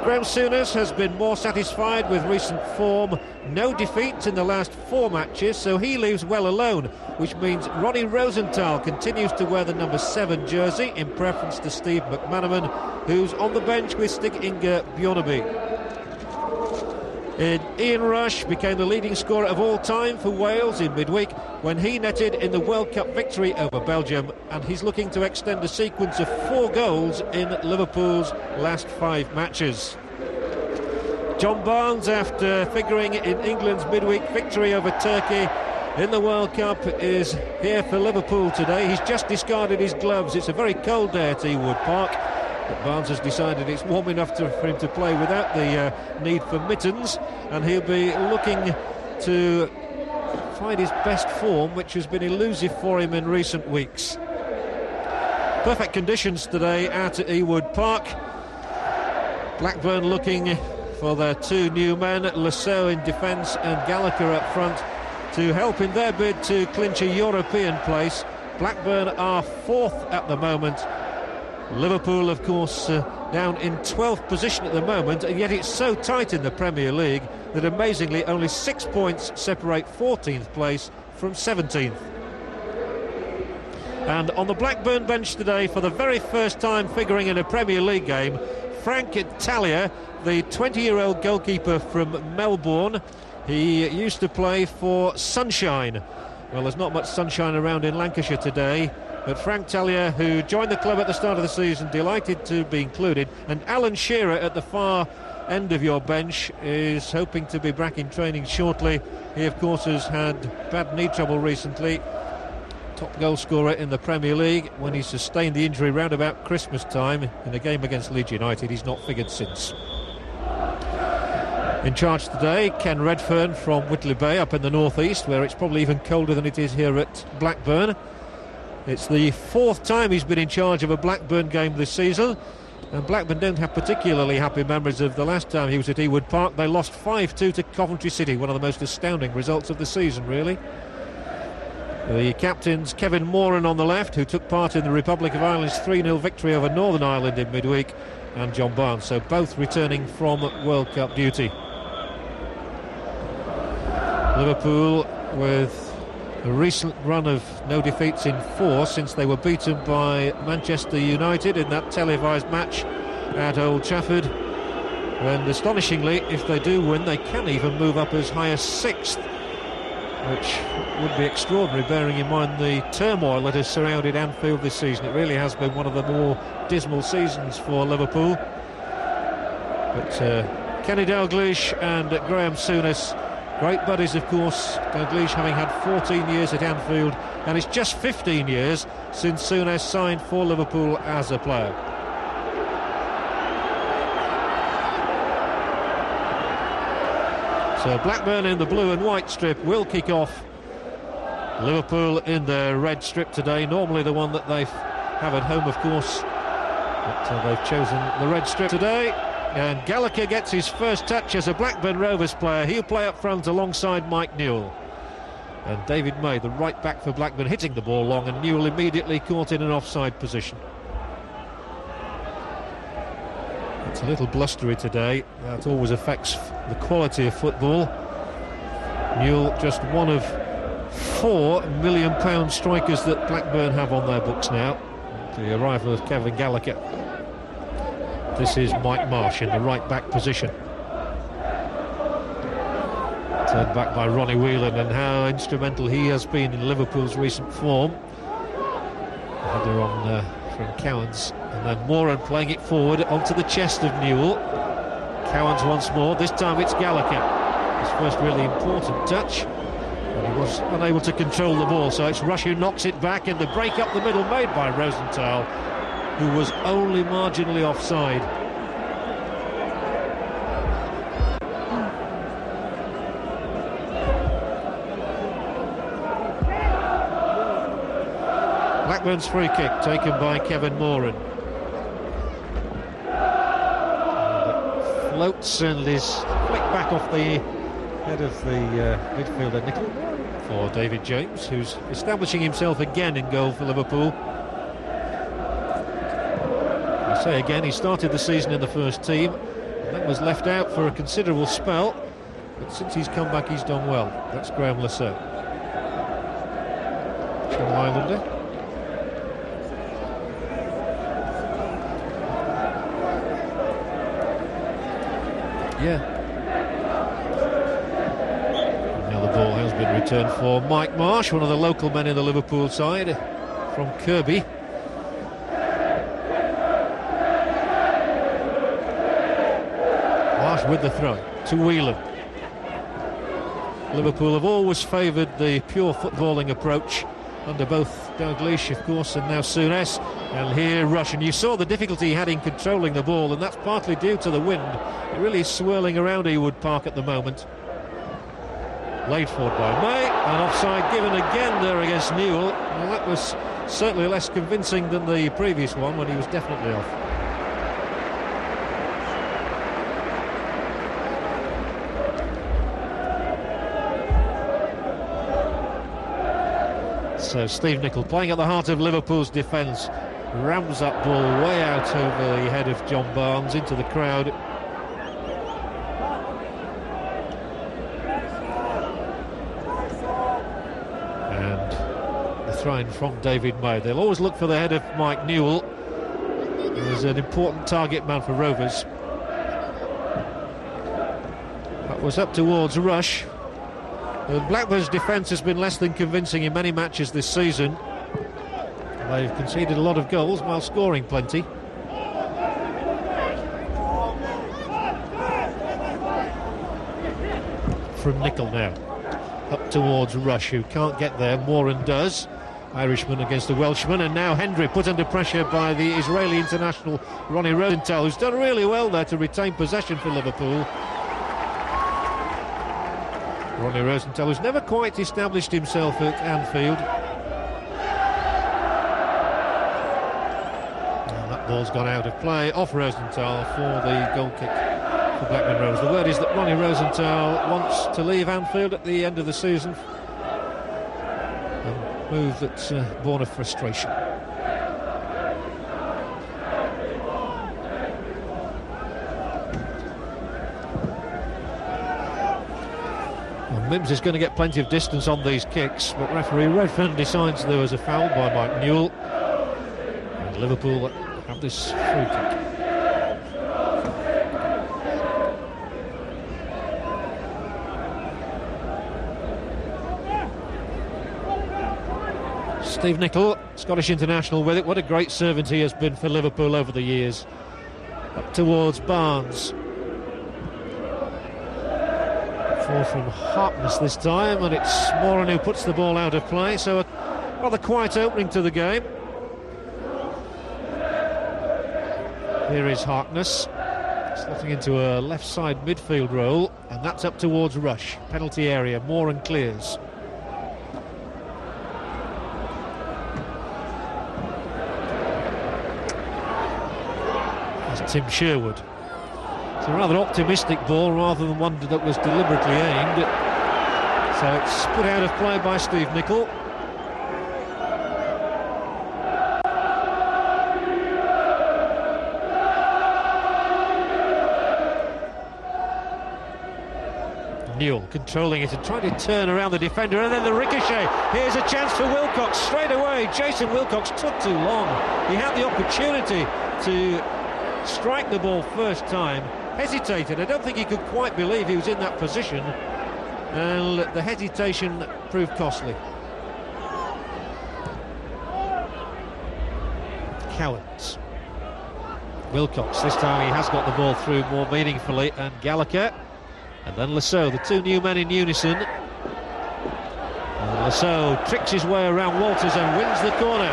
Graham Souness has been more satisfied with recent form. No defeats in the last 4 matches, so he leaves well alone, which means Ronnie Rosenthal continues to wear the number 7 jersey in preference to Steve McManaman, who's on the bench with Stig Inge Bjorneby. Ian Rush became the leading scorer of all time for Wales in midweek when he netted in the World Cup victory over Belgium, and he's looking to extend a sequence of 4 goals in Liverpool's last 5 matches. John Barnes, after figuring in England's midweek victory over Turkey in the World Cup, is here for Liverpool today. He's just discarded his gloves. It's a very cold day at Ewood Park, but Barnes has decided it's warm enough for him to play without the need for mittens, and he'll be looking to find his best form, which has been elusive for him in recent weeks. Perfect conditions today at Ewood Park. Blackburn looking for their 2 new men, Lasseau in defence and Gallagher up front, to help in their bid to clinch a European place. Blackburn are 4th at the moment. Liverpool, of course, down in 12th position at the moment, and yet it's so tight in the Premier League that amazingly only 6 points separate 14th place from 17th. And on the Blackburn bench today, for the very first time figuring in a Premier League game, Frank Talia, the 20-year-old goalkeeper from Melbourne. He used to play for Sunshine. Well, there's not much sunshine around in Lancashire today, but Frank Talia, who joined the club at the start of the season, delighted to be included. And Alan Shearer at the far end of your bench is hoping to be back in training shortly. He, of course, has had bad knee trouble recently. Top goal scorer in the Premier League. When he sustained the injury round about Christmas time in a game against Leeds United, he's not figured since. In charge today, Ken Redfern from Whitley Bay up in the northeast, where it's probably even colder than it is here at Blackburn. It's the 4th time he's been in charge of a Blackburn game this season, and Blackburn don't have particularly happy memories of the last time he was at Ewood Park. They lost 5-2 to Coventry City, one of the most astounding results of the season, really. The captains, Kevin Moran on the left, who took part in the Republic of Ireland's 3-0 victory over Northern Ireland in midweek, and John Barnes, so both returning from World Cup duty. Liverpool with a recent run of no defeats in 4 since they were beaten by Manchester United in that televised match at Old Trafford. And astonishingly, if they do win, they can even move up as high as 6th, which would be extraordinary, bearing in mind the turmoil that has surrounded Anfield this season. It really has been one of the more dismal seasons for Liverpool. But Kenny Dalglish and Graham Souness, great buddies, of course. Dalglish having had 14 years at Anfield, and it's just 15 years since Souness signed for Liverpool as a player. So Blackburn in the blue and white strip will kick off. Liverpool in their red strip today, normally the one that they have at home, of course, but they've chosen the red strip today. And Gallagher gets his first touch as a Blackburn Rovers player. He'll play up front alongside Mike Newell. And David May, the right back for Blackburn, hitting the ball long, and Newell immediately caught in an offside position. It's a little blustery today. That always affects the quality of football. Newell, just one of 4 £1 million strikers that Blackburn have on their books now. The arrival of Kevin Gallagher. This is Mike Marsh in the right-back position. Turned back by Ronnie Whelan, and how instrumental he has been in Liverpool's recent form. Header on from Cowans, and then Moran playing it forward onto the chest of Newell. Cowans once more, this time it's Gallagher. His first really important touch, and he was unable to control the ball, so it's Rush who knocks it back, and the break up the middle made by Rosenthal, who was only marginally offside. Blackburn's free kick taken by Kevin Moran. And it floats and is flicked back off the head of the midfielder Nicol for David James, who's establishing himself again in goal for Liverpool. I say again, he started the season in the first team, That was left out for a considerable spell, but since he's come back he's done well. That's Graham Lasseau, Channel Islander. Yeah. Now the ball has been returned for Mike Marsh, one of the local men in the Liverpool side, from Kirby. Marsh with the throw to Whelan. Liverpool have always favoured the pure footballing approach under both Dalglish, of course, and now Souness. And here Rush, and you saw the difficulty he had in controlling the ball, and that's partly due to the wind. It really is swirling around Ewood Park at the moment. Laid forward by May, and offside given again there against Newell. Well, that was certainly less convincing than the previous one when he was definitely off. So Steve Nicol playing at the heart of Liverpool's defence, rams that ball way out over the head of John Barnes into the crowd. And the throw-in from David May. They'll always look for the head of Mike Newell, who is an important target man for Rovers. That was up towards Rush. Blackburn's defence has been less than convincing in many matches this season. They've conceded a lot of goals while scoring plenty. From Nicol now, up towards Rush, who can't get there. Moran does. Irishman against the Welshman, and now Hendry put under pressure by the Israeli international Ronnie Rosenthal, who's done really well there to retain possession for Liverpool. Ronnie Rosenthal, who's never quite established himself at Anfield. And that ball's gone out of play, off Rosenthal for the goal kick for Blackburn Rovers. The word is that Ronnie Rosenthal wants to leave Anfield at the end of the season. A move that's born of frustration. Mims is going to get plenty of distance on these kicks, but referee Redfern decides there was a foul by Mike Newell, and Liverpool have this free kick. Steve Nicol, Scottish international, with it. What a great servant he has been for Liverpool over the years. Up towards Barnes. From Harkness this time, and it's Moran who puts the ball out of play, so a rather quiet opening to the game. Here is Harkness slotting into a left side midfield role, and that's up towards Rush, penalty area. Moran clears. That's Tim Sherwood. A rather optimistic ball rather than one that was deliberately aimed. So it's put out of play by Steve Nicol. Newell controlling it and trying to turn around the defender, and then the ricochet. Here's a chance for Wilcox straight away. Jason Wilcox took too long. He had the opportunity to strike the ball first time. Hesitated. I don't think he could quite believe he was in that position, and the hesitation proved costly. Cowans. Wilcox, this time he has got the ball through more meaningfully, and Gallagher, and then Lasseau, the two new men in unison. And Lasseau tricks his way around Walters and wins the corner.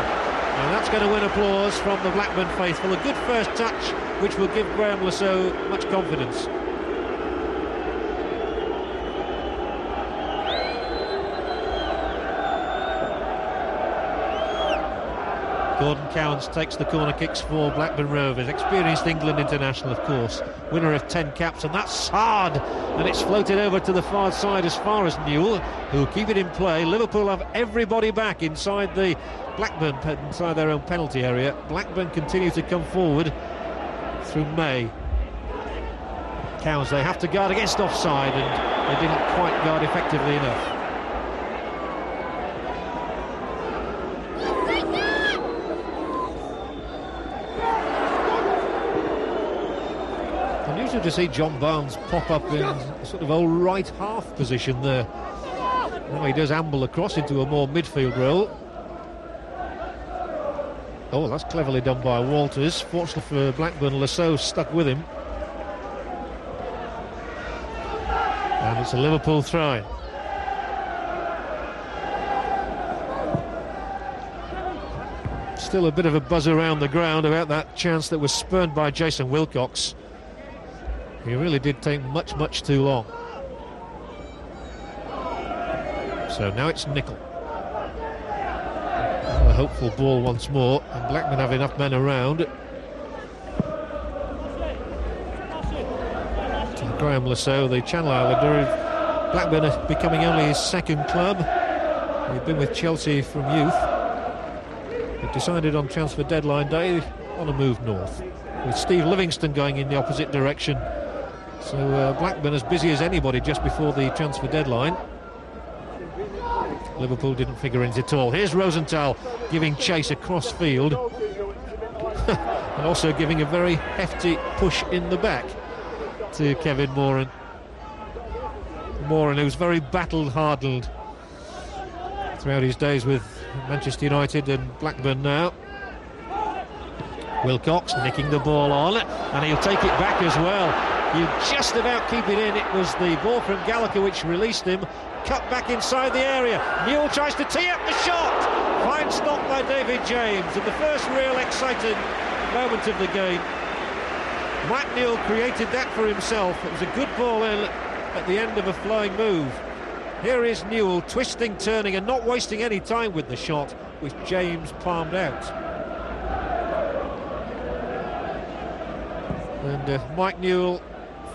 And that's going to win applause from the Blackburn faithful. A good first touch, which will give Graham Lasseau much confidence. Gordon Cowans takes the corner kicks for Blackburn Rovers. Experienced England international, of course. Winner of 10 caps, and that's hard. And it's floated over to the far side as far as Newell, who'll keep it in play. Liverpool have everybody back inside the Blackburn, inside their own penalty area. Blackburn continue to come forward through May. Cowans, they have to guard against offside, and they didn't quite guard effectively enough. Unusual to see John Barnes pop up in a sort of old right half position there. Now he does amble across into a more midfield role. Oh, that's cleverly done by Walters. Fortunately for Blackburn, Lasseau stuck with him. And it's a Liverpool throw-in. Still a bit of a buzz around the ground about that chance that was spurned by Jason Wilcox. He really did take much too long. So now it's Nicol. A hopeful ball once more, and Blackburn have enough men around. Graham Lasseau, the Channel Islander, Blackburn are becoming only his second club. He'd been with Chelsea from youth. He decided on transfer deadline day on a move north, with Steve Livingston going in the opposite direction. So Blackburn as busy as anybody just before the transfer deadline. Liverpool didn't figure in it at all. Here's Rosenthal giving chase across field and also giving a very hefty push in the back to Kevin Moran. Moran, who's very battle-hardened throughout his days with Manchester United and Blackburn now. Wilcox nicking the ball on, and he'll take it back as well. You just about keep it in. It was the ball from Gallagher which released him. Cut back inside the area. Newell tries to tee up the shot. Fine stop by David James, and the first real exciting moment of the game. Matt Newell created that for himself. It was a good ball in at the end of a flowing move. Here is Newell twisting, turning, and not wasting any time with the shot, which James palmed out. And Mike Newell,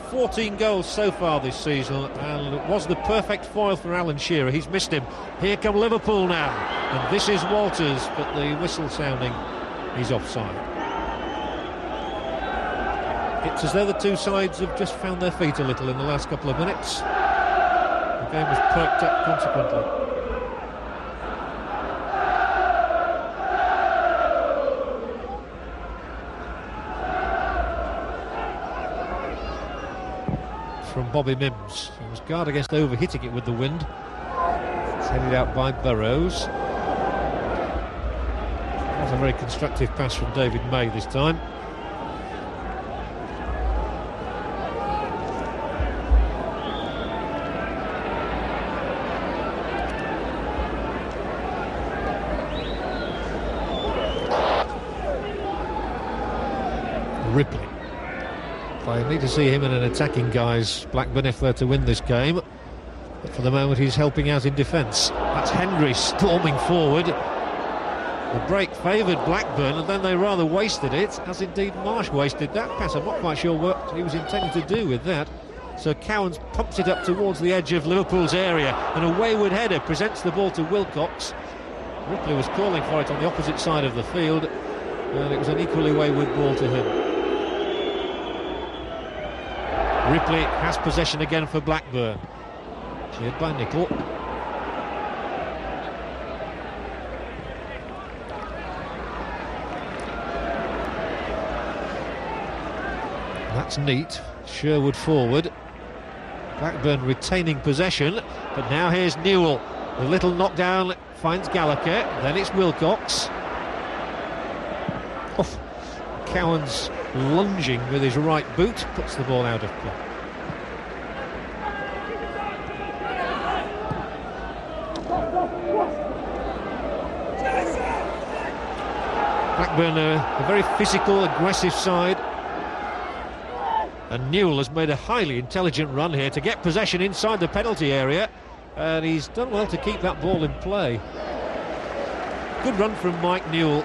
14 goals so far this season, and it was the perfect foil for Alan Shearer. He's missed him. Here come Liverpool now, and this is Walters, but the whistle sounding, he's offside. It's as though the two sides have just found their feet a little in the last couple of minutes. The game was perked up consequently. From Bobby Mims. He was guard against overhitting it with the wind. It's headed out by Burrows. That was a very constructive pass from David May this time. Ripley. I need to see him in an attacking guise, Blackburn, if they're to win this game. But for the moment he's helping out in defence. That's Hendry storming forward. The break favoured Blackburn, and then they rather wasted it, as indeed Marsh wasted that pass. I'm not quite sure what he was intending to do with that. So Cowans pumps it up towards the edge of Liverpool's area, and a wayward header presents the ball to Wilcox. Ripley was calling for it on the opposite side of the field, and it was an equally wayward ball to him. Ripley has possession again for Blackburn. Cleared by Nicol. That's neat. Sherwood forward. Blackburn retaining possession, but now here's Newell. The little knockdown finds Gallagher, then it's Wilcox. Oh, Cowans lunging with his right boot, puts the ball out of play. Blackburn a very physical, aggressive side, and Newell has made a highly intelligent run here to get possession inside the penalty area, and he's done well to keep that ball in play. Good run from Mike Newell.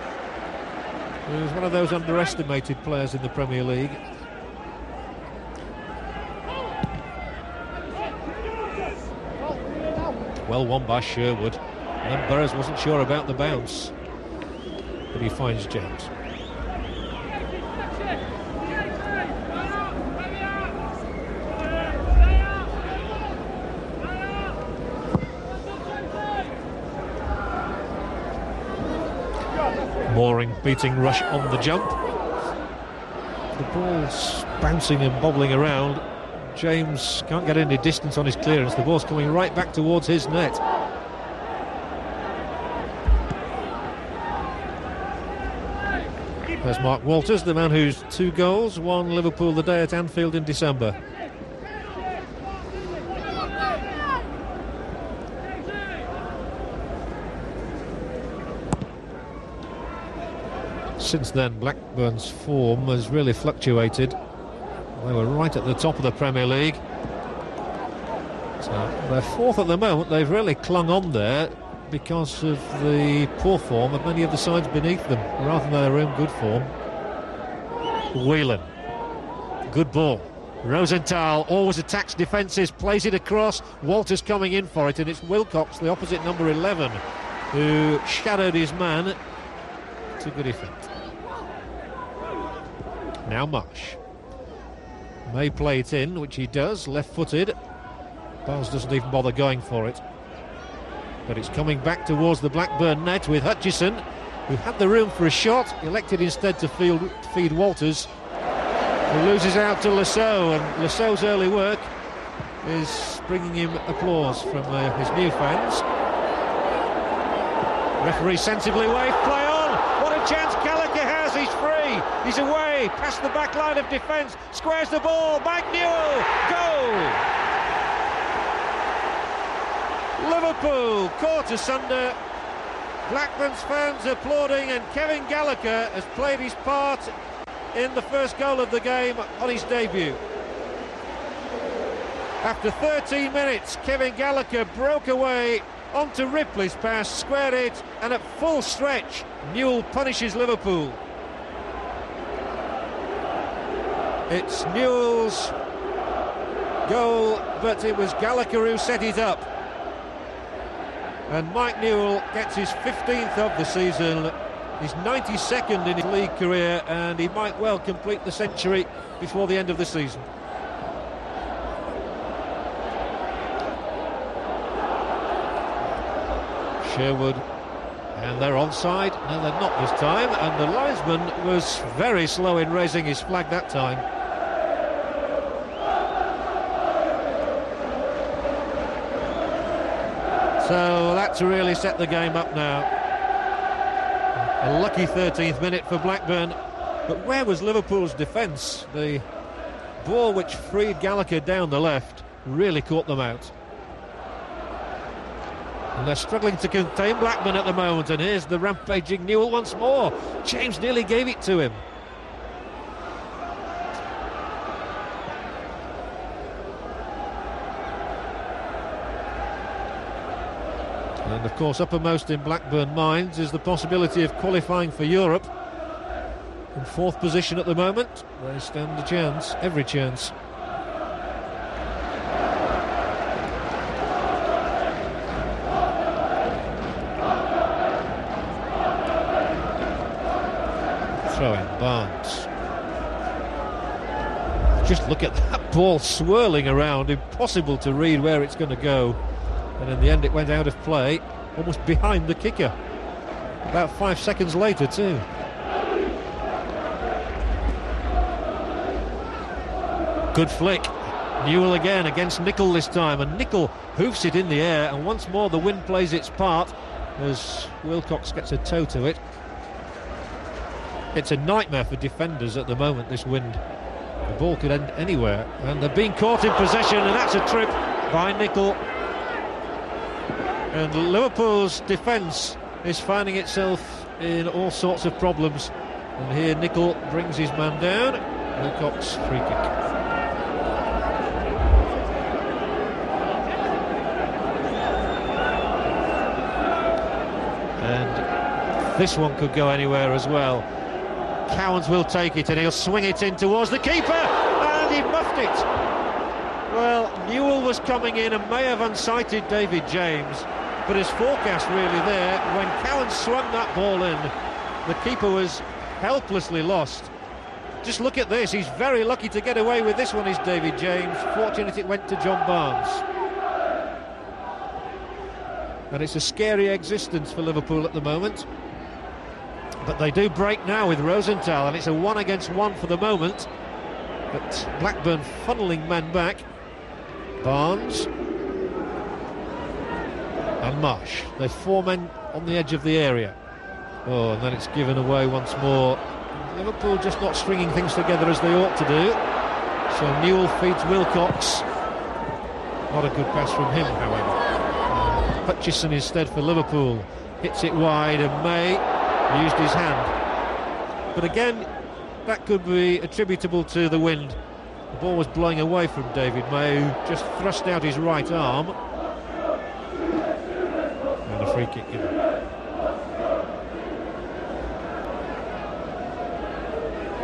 He was one of those underestimated players in the Premier League. Well won by Sherwood. And then Burrows wasn't sure about the bounce, but he finds James. Mooring beating Rush on the jump. The ball's bouncing and bobbling around. James can't get any distance on his clearance. The ball's coming right back towards his net. There's Mark Walters, the man whose 2 goals won Liverpool the day at Anfield in December. Since then, Blackburn's form has really fluctuated. They were right at the top of the Premier League. So they're 4th at the moment. They've really clung on there because of the poor form of many of the sides beneath them, rather than their own good form. Whelan. Good ball. Rosenthal always attacks defences, plays it across. Walters coming in for it, and it's Wilcox, the opposite number 11, who shadowed his man to good effect. Now Marsh may play it in, which he does, left-footed. Barnes doesn't even bother going for it, but it's coming back towards the Blackburn net with Hutchison, who had the room for a shot, elected instead to feed Walters, who loses out to Lasso, and Lasso's early work is bringing him applause from his new fans. Referee sensibly waved play on. What a chance Gallagher has. He's free. He's away past the back line of defence. Squares the ball. Mike Newell. Goal. Liverpool caught asunder. Blackburn's fans applauding, and Kevin Gallagher has played his part in the first goal of the game on his debut. After 13 minutes, Kevin Gallagher broke away onto Ripley's pass, squared it, and at full stretch, Newell punishes Liverpool. It's Newell's goal, but it was Gallagher who set it up. And Mike Newell gets his 15th of the season, his 92nd in his league career, and he might well complete the century before the end of the season. Sherwood, and they're onside. No, they're not this time, and the linesman was very slow in raising his flag that time. So that's really set the game up now. A lucky 13th minute for Blackburn, but where was Liverpool's defence? The ball which freed Gallagher down the left really caught them out. And they're struggling to contain Blackburn at the moment, and here's the rampaging Newell once more. James nearly gave it to him. And of course, uppermost in Blackburn minds is the possibility of qualifying for Europe. In 4th position at the moment, they stand a chance, every chance. Throwing Barnes. Just look at that ball swirling around, impossible to read where it's going to go. And in the end it went out of play, almost behind the kicker. About 5 seconds later too. Good flick. Newell again against Nicol this time, and Nicol hoofs it in the air, and once more the wind plays its part as Wilcox gets a toe to it. It's a nightmare for defenders at the moment, this wind. The ball could end anywhere, and they're being caught in possession, and that's a trip by Nicol. And Liverpool's defence is finding itself in all sorts of problems. And here Nicol brings his man down. Wilcox free kick. And this one could go anywhere as well. Cowans will take it, and he'll swing it in towards the keeper, and he muffed it. Well, Newell was coming in and may have unsighted David James, but his forecast really there. When Cowan swung that ball in, the keeper was helplessly lost. Just look at this, he's very lucky to get away with this one, is David James. Fortunate it went to John Barnes. And it's a scary existence for Liverpool at the moment. But they do break now with Rosenthal, and it's a 1-against-1 for the moment. But Blackburn funneling men back. Barnes and Marsh. They're 4 men on the edge of the area. Oh, and then it's given away once more. Liverpool just not stringing things together as they ought to do. So Newell feeds Wilcox. Not a good pass from him, however. Hutchison instead for Liverpool. Hits it wide, and May used his hand. But again, that could be attributable to the wind. The ball was blowing away from David May, who just thrust out his right arm. And a free kick given.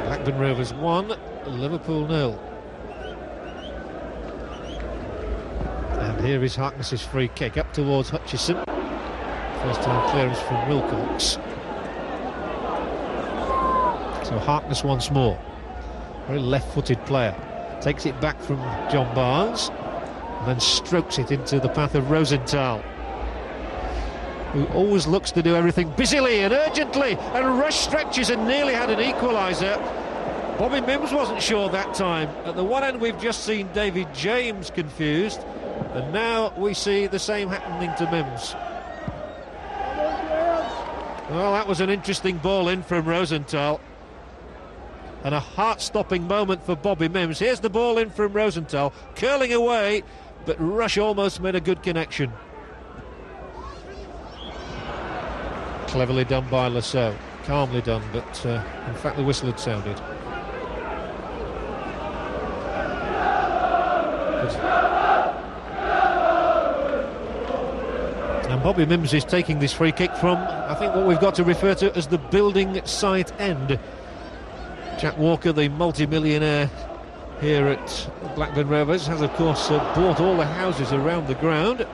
Blackburn Rovers 1, Liverpool 0. And here is Harkness's free kick up towards Hutchison. First time clearance from Wilcox. So Harkness once more. Very left-footed player. Takes it back from John Barnes and then strokes it into the path of Rosenthal, who always looks to do everything busily and urgently, and rush stretches and nearly had an equaliser. Bobby Mims wasn't sure that time. At the one end we've just seen David James confused, and now we see the same happening to Mims. Well, that was an interesting ball in from Rosenthal, and a heart-stopping moment for Bobby Mims. Here's the ball in from Rosenthal, curling away, but Rush almost made a good connection. Cleverly done by Lasso, calmly done, but in fact the whistle had sounded. And Bobby Mims is taking this free kick from, I think, what we've got to refer to as the building site end. Jack Walker, the multi-millionaire here at Blackburn Rovers, has of course bought all the houses around the ground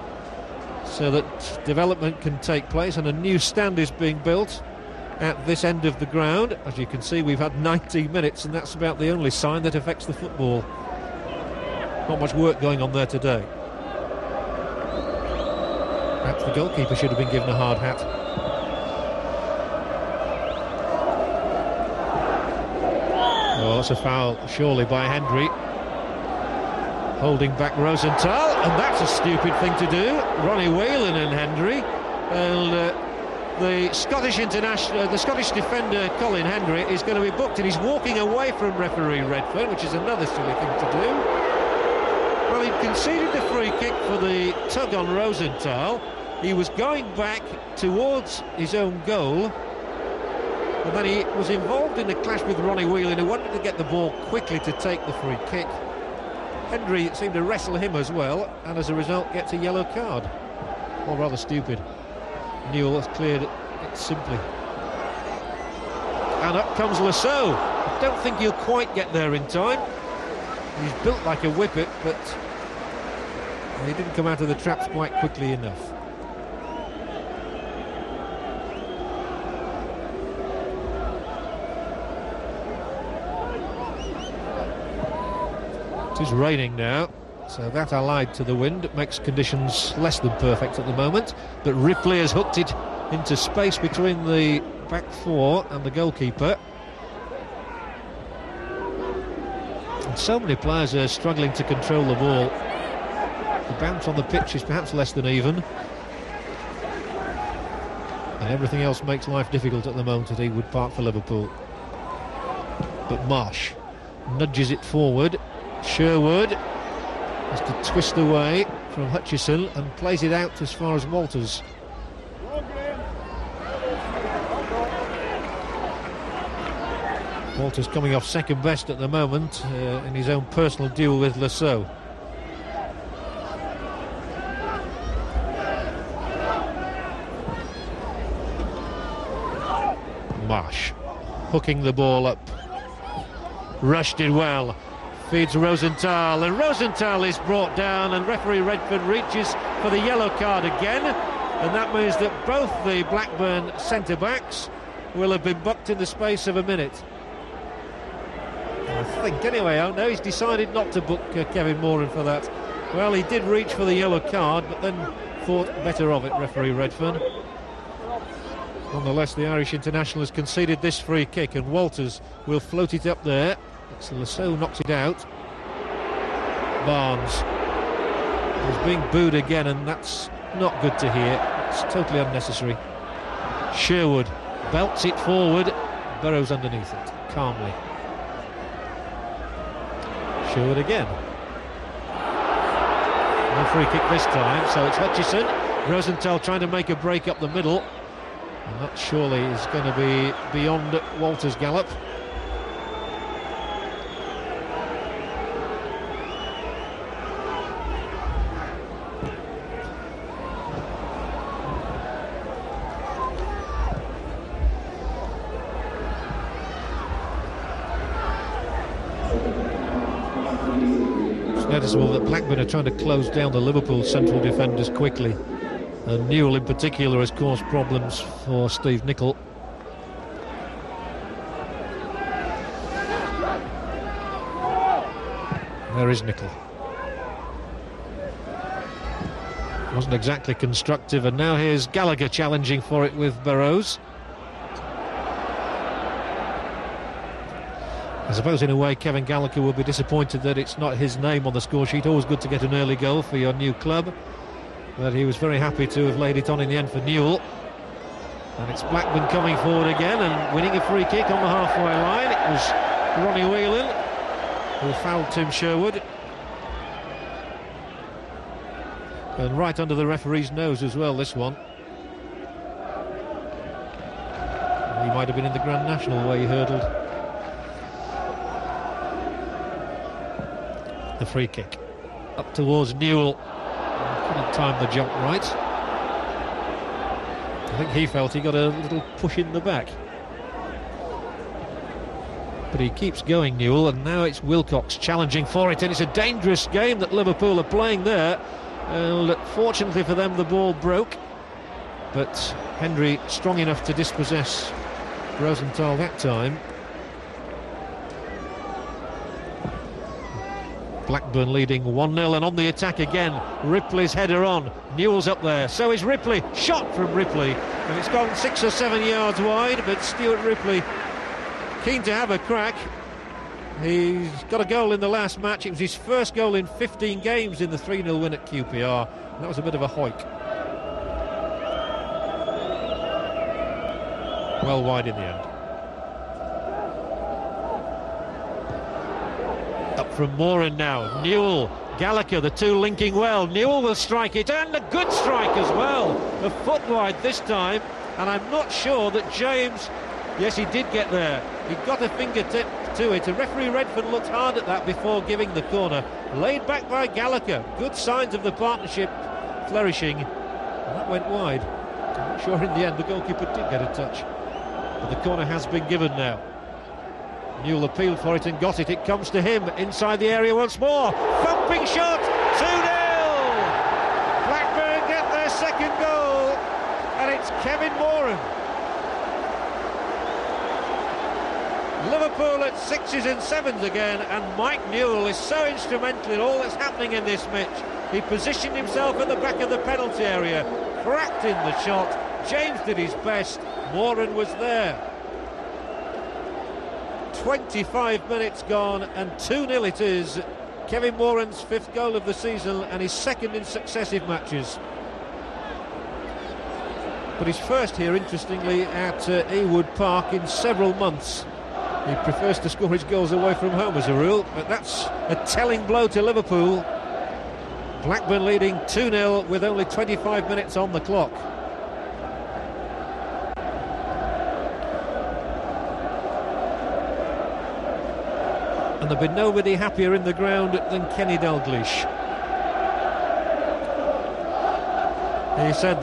so that development can take place, and a new stand is being built at this end of the ground. As you can see, we've had 90 minutes, and that's about the only sign that affects the football. Not much work going on there today. Perhaps the goalkeeper should have been given a hard hat. Oh, that's a foul, surely, by Hendry. Holding back Rosenthal, and that's a stupid thing to do. Ronnie Whelan and Hendry. And the Scottish international, the Scottish defender Colin Hendry is going to be booked, and he's walking away from referee Redfern, which is another silly thing to do. Well, he conceded the free kick for the tug on Rosenthal. He was going back towards his own goal, and then he was involved in a clash with Ronnie Whelan, who wanted to get the ball quickly to take the free kick. Hendry seemed to wrestle him as well, and as a result gets a yellow card. Well, rather stupid. Newell has cleared it simply. And up comes Lasso. I don't think he'll quite get there in time. He's built like a whippet, but he didn't come out of the traps quite quickly enough. It is raining now, so that allied to the wind makes conditions less than perfect at the moment, but Ripley has hooked it into space between the back four and the goalkeeper. And so many players are struggling to control the ball. The bounce on the pitch is perhaps less than even, and everything else makes life difficult at the moment at Ewood Park for Liverpool. But Marsh nudges it forward. Sherwood has to twist away from Hutchison and plays it out as far as Walters. Walters coming off second best at the moment in his own personal duel with Lasso. Marsh hooking the ball up. Rush did well. Feeds Rosenthal, and Rosenthal is brought down, and referee Redfern reaches for the yellow card again, and that means that both the Blackburn centre-backs will have been booked in the space of a minute. I think, anyway. Oh no, he's decided not to book Kevin Moran for that. Well, he did reach for the yellow card, but then thought better of it, referee Redfern. Nonetheless, the Irish international has conceded this free kick, and Walters will float it up there. So Lasso knocks it out. Barnes is being booed again, and that's not good to hear. It's totally unnecessary. Sherwood belts it forward. Burrows underneath it, calmly. Sherwood again. No free kick this time, so it's Hutchison. Rosenthal trying to make a break up the middle. And that surely is going to be beyond Walters' gallop. Noticeable that Blackburn are trying to close down the Liverpool central defenders quickly, and Newell in particular has caused problems for Steve Nicol. There is Nicol. Wasn't exactly constructive, and now here's Gallagher challenging for it with Burrows. I suppose in a way Kevin Gallagher will be disappointed that it's not his name on the score sheet. Always good to get an early goal for your new club, but he was very happy to have laid it on in the end for Newell. And it's Blackburn coming forward again and winning a free kick on the halfway line. It was Ronnie Whelan who fouled Tim Sherwood, and right under the referee's nose as well, this one. He might have been in the Grand National where he hurdled. The free kick up towards Newell. Couldn't time the jump right. I think he felt he got a little push in the back, but he keeps going, Newell, and now it's Wilcox challenging for it, and it's a dangerous game that Liverpool are playing there. And fortunately for them, the ball broke, but Hendry strong enough to dispossess Rosenthal that time. Blackburn leading 1-0, and on the attack again, Ripley's header on. Newell's up there, so is Ripley. Shot from Ripley, and it's gone 6 or 7 yards wide, but Stuart Ripley keen to have a crack. He's got a goal in the last match. It was his first goal in 15 games in the 3-0 win at QPR. And that was a bit of a hoik. Well wide in the end. Up from Moran now. Newell, Gallagher, the two linking well. Newell will strike it, and a good strike as well. A foot wide this time, and I'm not sure that James... Yes, he did get there. He got a fingertip to it. And referee Redford looked hard at that before giving the corner. Laid back by Gallagher. Good signs of the partnership flourishing. And that went wide. I'm not sure in the end the goalkeeper did get a touch. But the corner has been given now. Newell appealed for it and got it. It comes to him inside the area once more. Thumping shot. 2-0. Blackburn get their second goal. And it's Kevin Moran. Liverpool at 6s and 7s again, and Mike Newell is so instrumental in all that's happening in this match. He positioned himself at the back of the penalty area, cracked in the shot. James did his best. Moran was there. 25 minutes gone, and 2-0 it is. Kevin Moran's 5th goal of the season and his 2nd in successive matches. But his first here, interestingly, at Ewood Park in several months. He prefers to score his goals away from home as a rule, but that's a telling blow to Liverpool. Blackburn leading 2-0 with only 25 minutes on the clock. And there'll be nobody happier in the ground than Kenny Dalglish. He said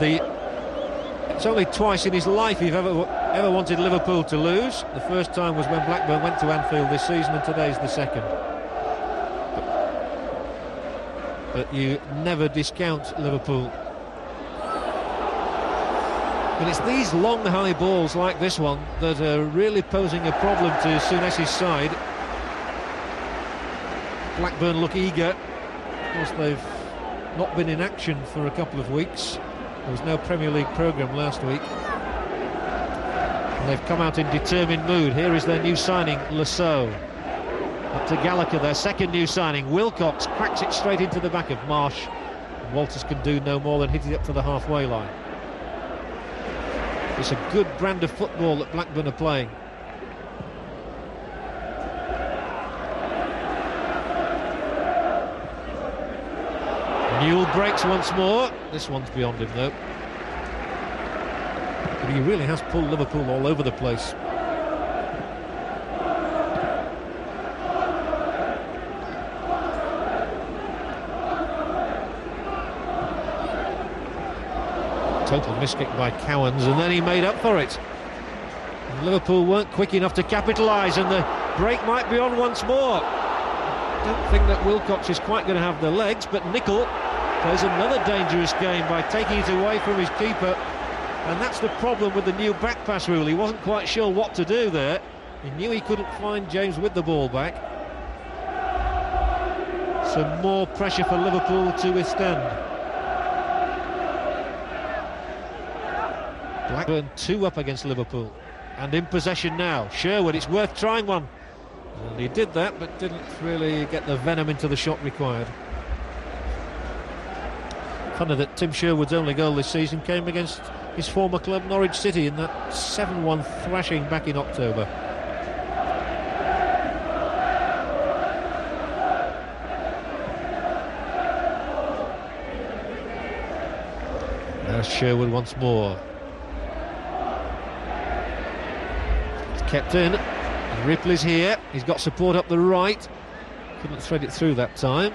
it's only twice in his life he's ever wanted Liverpool to lose. The first time was when Blackburn went to Anfield this season, and today's the second. But you never discount Liverpool. And it's these long high balls like this one that are really posing a problem to Souness's side. Blackburn look eager. Of course, they've not been in action for a couple of weeks. There was no Premier League programme last week. They've come out in determined mood. Here is their new signing, Lasso. Up to Gallagher, their second new signing. Wilcox cracks it straight into the back of Marsh. Walters can do no more than hit it up to the halfway line. It's a good brand of football that Blackburn are playing. Newell breaks once more. This one's beyond him though. But he really has pulled Liverpool all over the place. Total miskick by Cowans, and then he made up for it. And Liverpool weren't quick enough to capitalise, and the break might be on once more. I don't think that Wilcox is quite going to have the legs, but Nicol plays another dangerous game by taking it away from his keeper. And that's the problem with the new back pass rule. He wasn't quite sure what to do there. He knew he couldn't find James with the ball back. Some more pressure for Liverpool to withstand. Blackburn 2 up against Liverpool. And in possession now. Sherwood, it's worth trying one. And he did that, but didn't really get the venom into the shot required. Funny that Tim Sherwood's only goal this season came against his former club Norwich City in that 7-1 thrashing back in October. There's Sherwood once more. It's kept in. Ripley's here. He's got support up the right. Couldn't thread it through that time.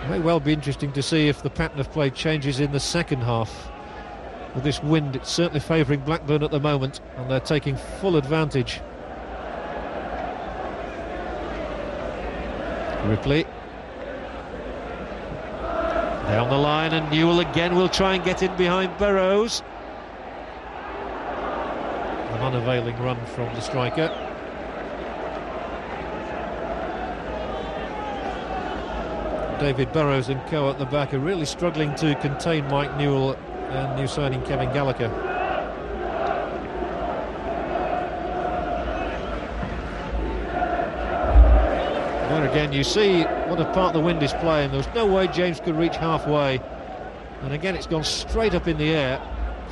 May well be interesting to see if the pattern of play changes in the second half. With this wind, it's certainly favouring Blackburn at the moment, and they're taking full advantage. Ripley down the line, and Newell again will try and get in behind Burrows. An unavailing run from the striker. David Burrows and co at the back are really struggling to contain Mike Newell and new signing Kevin Gallagher. There again you see what a part the wind is playing. There was no way James could reach halfway, and again it's gone straight up in the air.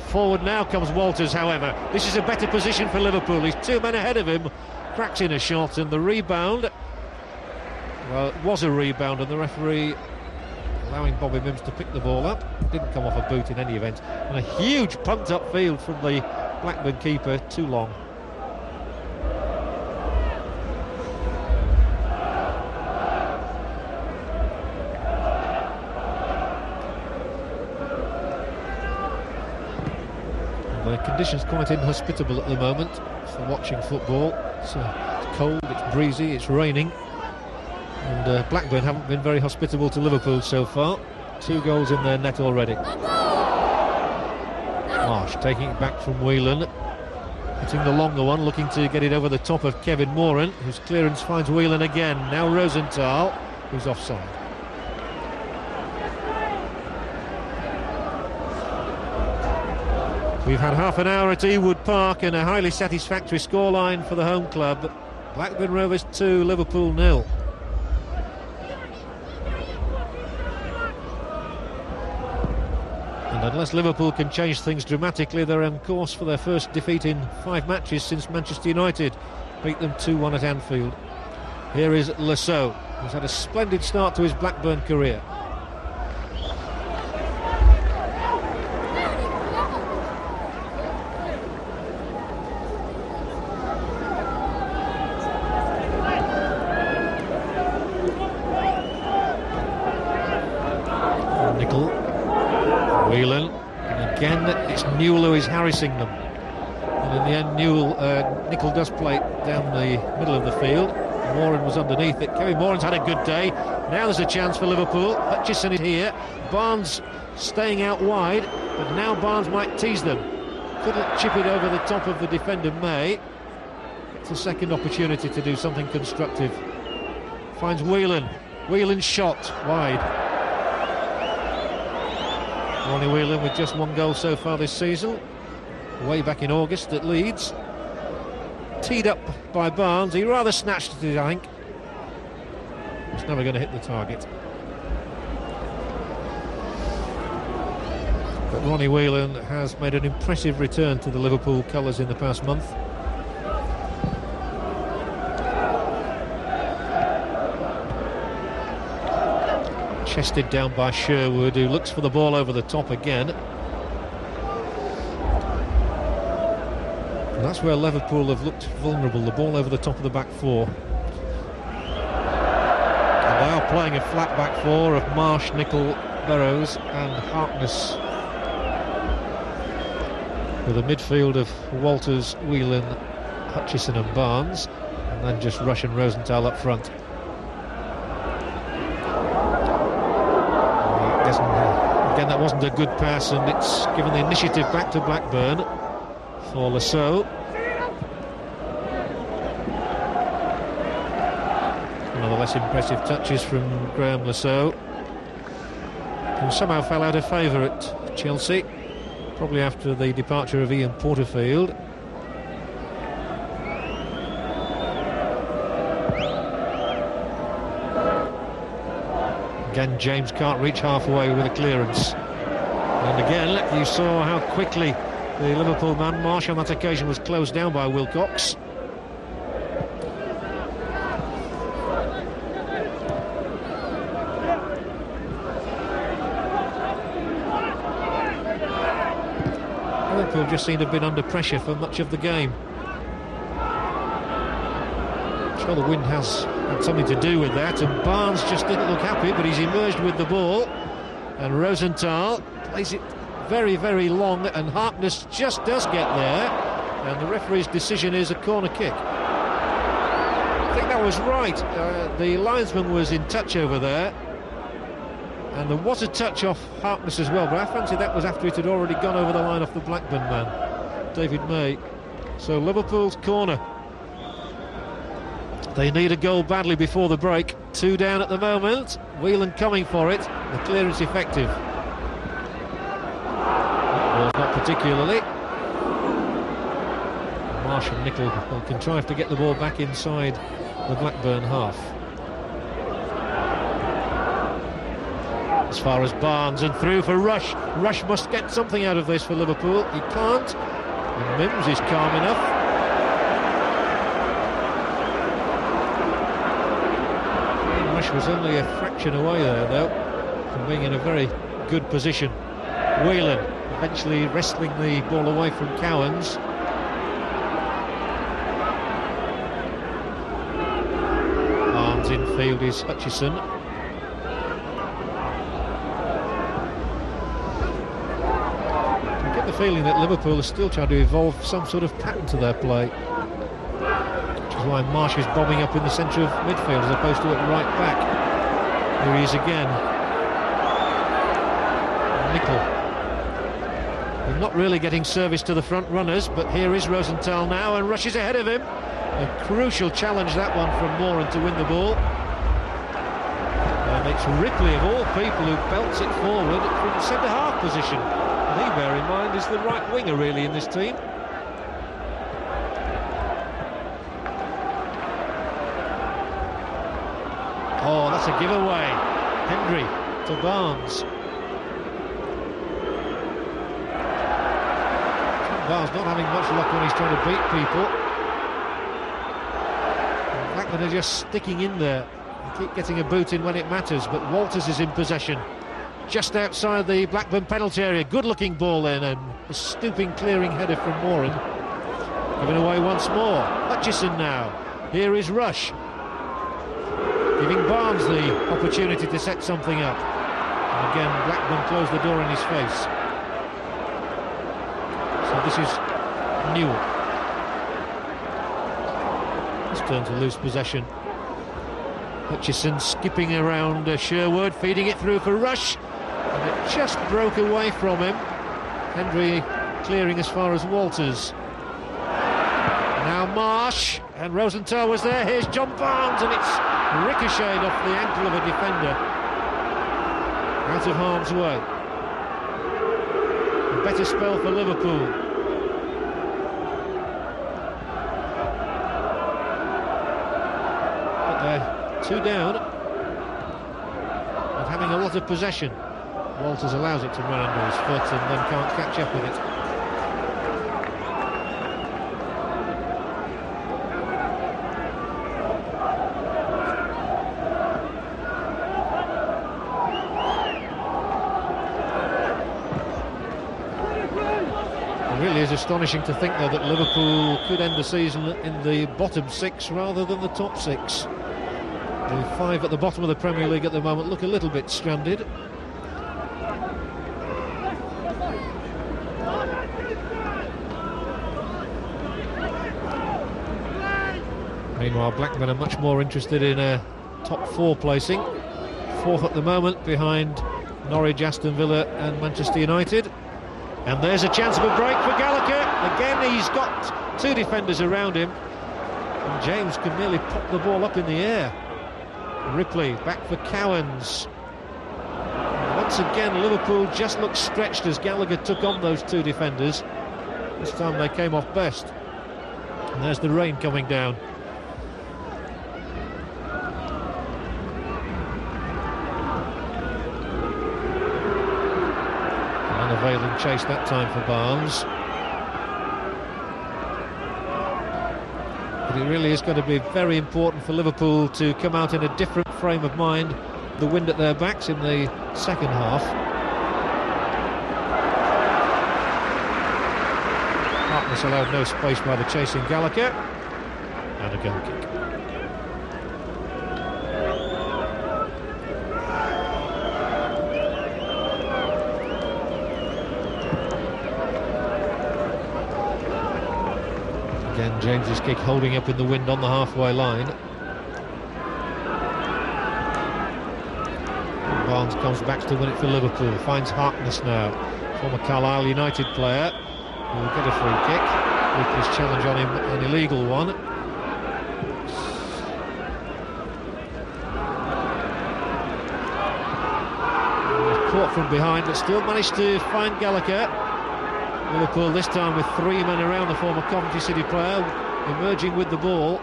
Forward now comes Walters, however. This is a better position for Liverpool. He's 2 men ahead of him. Cracks in a shot, and the rebound, well, it was a rebound, and the referee allowing Bobby Mims to pick the ball up. Didn't come off a boot in any event. And a huge punt upfield from the Blackburn keeper, too long. The conditions quite inhospitable at the moment for watching football. It's cold, it's breezy, it's raining. And Blackburn haven't been very hospitable to Liverpool so far. 2 goals in their net already. Marsh taking it back from Whelan. Hitting the longer one, looking to get it over the top of Kevin Moran, whose clearance finds Whelan again. Now Rosenthal, who's offside. We've had half an hour at Ewood Park and a highly satisfactory scoreline for the home club. Blackburn Rovers 2, Liverpool 0. And unless Liverpool can change things dramatically, they're on course for their first defeat in 5 matches since Manchester United beat them 2-1 at Anfield. Here is Lasso, who's had a splendid start to his Blackburn career. Nicol, Whelan, and again it's Newell who is harassing them. And in the end, Nicol does play it down the middle of the field. Moran was underneath it. Kevin Moran's had a good day. Now there's a chance for Liverpool. Hutchison is here. Barnes staying out wide, but now Barnes might tease them. Couldn't chip it over the top of the defender, May. It's a second opportunity to do something constructive. Finds Whelan. Whelan's shot wide. Ronnie Whelan with just 1 goal so far this season, way back in August at Leeds. Teed up by Barnes, he rather snatched it, I think. It's never going to hit the target. But Ronnie Whelan has made an impressive return to the Liverpool colours in the past month. Chested down by Sherwood, who looks for the ball over the top again. And that's where Liverpool have looked vulnerable, the ball over the top of the back four. And they are playing a flat back four of Marsh, Nicol, Burrows and Harkness, with a midfield of Walters, Whelan, Hutchison and Barnes, and then just Rush and Rosenthal up front. Again, that wasn't a good pass, and it's given the initiative back to Blackburn for Lasso. One of the less impressive touches from Graham Lasso, who somehow fell out of favour at Chelsea, probably after the departure of Ian Porterfield. Again, James can't reach halfway with a clearance. And again, you saw how quickly the Liverpool man, Marsh, on that occasion was closed down by Wilcox. Liverpool just seemed to have been under pressure for much of the game. I'm sure the wind has had something to do with that, and Barnes just didn't look happy, but he's emerged with the ball, and Rosenthal plays it very, very long, and Harkness just does get there, and the referee's decision is a corner kick. I think that was right. The linesman was in touch over there, and there was a touch off Harkness as well, but I fancy that was after it had already gone over the line off the Blackburn man, David May. So Liverpool's corner. They need a goal badly before the break. 2 down at the moment. Whelan coming for it. The clearance effective. Well, not particularly. Marsh and Nicol will contrive to get the ball back inside the Blackburn half. As far as Barnes, and through for Rush. Rush must get something out of this for Liverpool. He can't. And Mims is calm enough. Rush was only a fraction away there, though, from being in a very good position. Whelan eventually wrestling the ball away from Cowans. Barnes in field is Hutchison. I get the feeling that Liverpool is still trying to evolve some sort of pattern to their play, which is why Marsh is bobbing up in the centre of midfield as opposed to at right back. Here he is again. Nicol. They're not really getting service to the front runners, but here is Rosenthal now, and rushes ahead of him. A crucial challenge, that one, from Moran to win the ball. And it's Ripley, of all people, who belts it forward from the centre-half position. And he, bear in mind, is the right winger, really, in this team. Oh, that's a giveaway. Hendry to Barnes. Barnes not having much luck when he's trying to beat people. Blackburn are just sticking in there. They keep getting a boot in when it matters, but Walters is in possession. Just outside the Blackburn penalty area. Good looking ball then, and a stooping clearing header from Moran. Given away once more. Hutchison now. Here is Rush, giving Barnes the opportunity to set something up. And again, Blackburn closed the door in his face. So this is Newell. His turn to lose possession. Hutchison skipping around Sherwood, feeding it through for Rush. And it just broke away from him. Hendry clearing as far as Walters. Now Marsh, and Rosenthal was there. Here's John Barnes, and it's ricocheted off the ankle of a defender, out of harm's way. A better spell for Liverpool. But they're 2 down and having a lot of possession. Walters allows it to run under his foot and then can't catch up with it. It really is astonishing to think, though, that Liverpool could end the season in the bottom 6 rather than the top 6. The 5 at the bottom of the Premier League at the moment look a little bit stranded. Meanwhile, Blackburn are much more interested in a top 4 placing. 4th at the moment, behind Norwich, Aston Villa and Manchester United. And there's a chance of a break for Gallagher. Again, he's got 2 defenders around him. And James can merely pop the ball up in the air. Ripley back for Cowans. And once again, Liverpool just looked stretched as Gallagher took on those 2 defenders. This time they came off best. And there's the rain coming down. Unavailing chase that time for Barnes. But it really is going to be very important for Liverpool to come out in a different frame of mind. The wind at their backs in the second half. Harkness allowed no space by the chasing Gallagher. And a goal kick. Again, James's kick holding up in the wind on the halfway line. And Barnes comes back to win it for Liverpool. Finds Harkness now, former Carlisle United player, who will get a free kick. Ripley's challenge on him, an illegal one. Caught from behind, but still managed to find Gallagher. Liverpool this time with 3 men around the former Coventry City player, emerging with the ball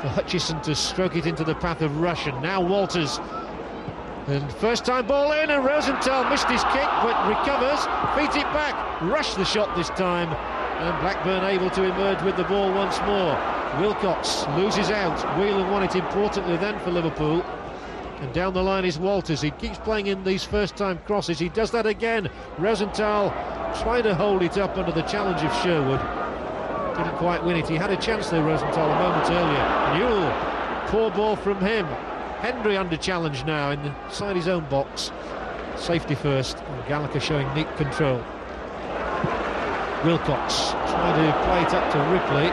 for Hutchison to stroke it into the path of Rush. And now Walters, and first time ball in, and Rosenthal missed his kick but recovers, feeds it back. Rush the shot this time, and Blackburn able to emerge with the ball once more. Wilcox loses out. Whelan won it importantly then for Liverpool. And down the line is Walters. He keeps playing in these first time crosses. He does that again. Rosenthal trying to hold it up under the challenge of Sherwood. Didn't quite win it. He had a chance there, Rosenthal, a moment earlier. Newell, poor ball from him. Hendry under challenge now inside his own box. Safety first. And Gallagher showing neat control. Wilcox trying to play it up to Ripley.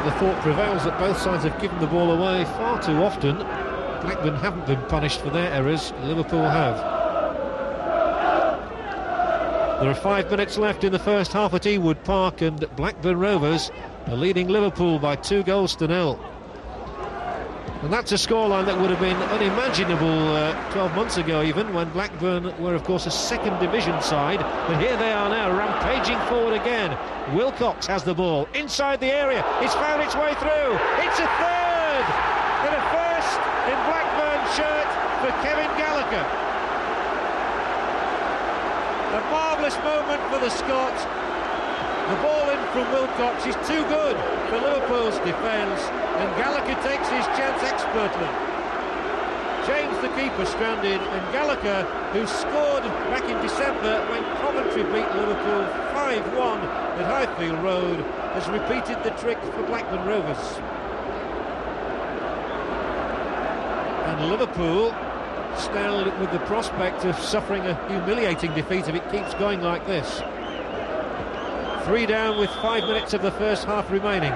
The thought prevails that both sides have given the ball away far too often. Blackburn haven't been punished for their errors, Liverpool have. There are 5 minutes left in the first half at Ewood Park, and Blackburn Rovers are leading Liverpool by 2-0. And that's a scoreline that would have been unimaginable 12 months ago even, when Blackburn were of course a second division side. But here they are now, rampaging forward again. Wilcox has the ball inside the area. It's found its way through. It's a third and a first in Blackburn shirt for Kevin Gallagher. A marvellous moment for the Scot. The ball in from Wilcox is too good for Liverpool's defence, and Gallagher takes his chance expertly. James the keeper stranded, and Gallagher, who scored back in December when Coventry beat Liverpool 5-1 at Highfield Road, has repeated the trick for Blackburn Rovers. And Liverpool still with the prospect of suffering a humiliating defeat if it keeps going like this. 3 down with 5 minutes of the first half remaining.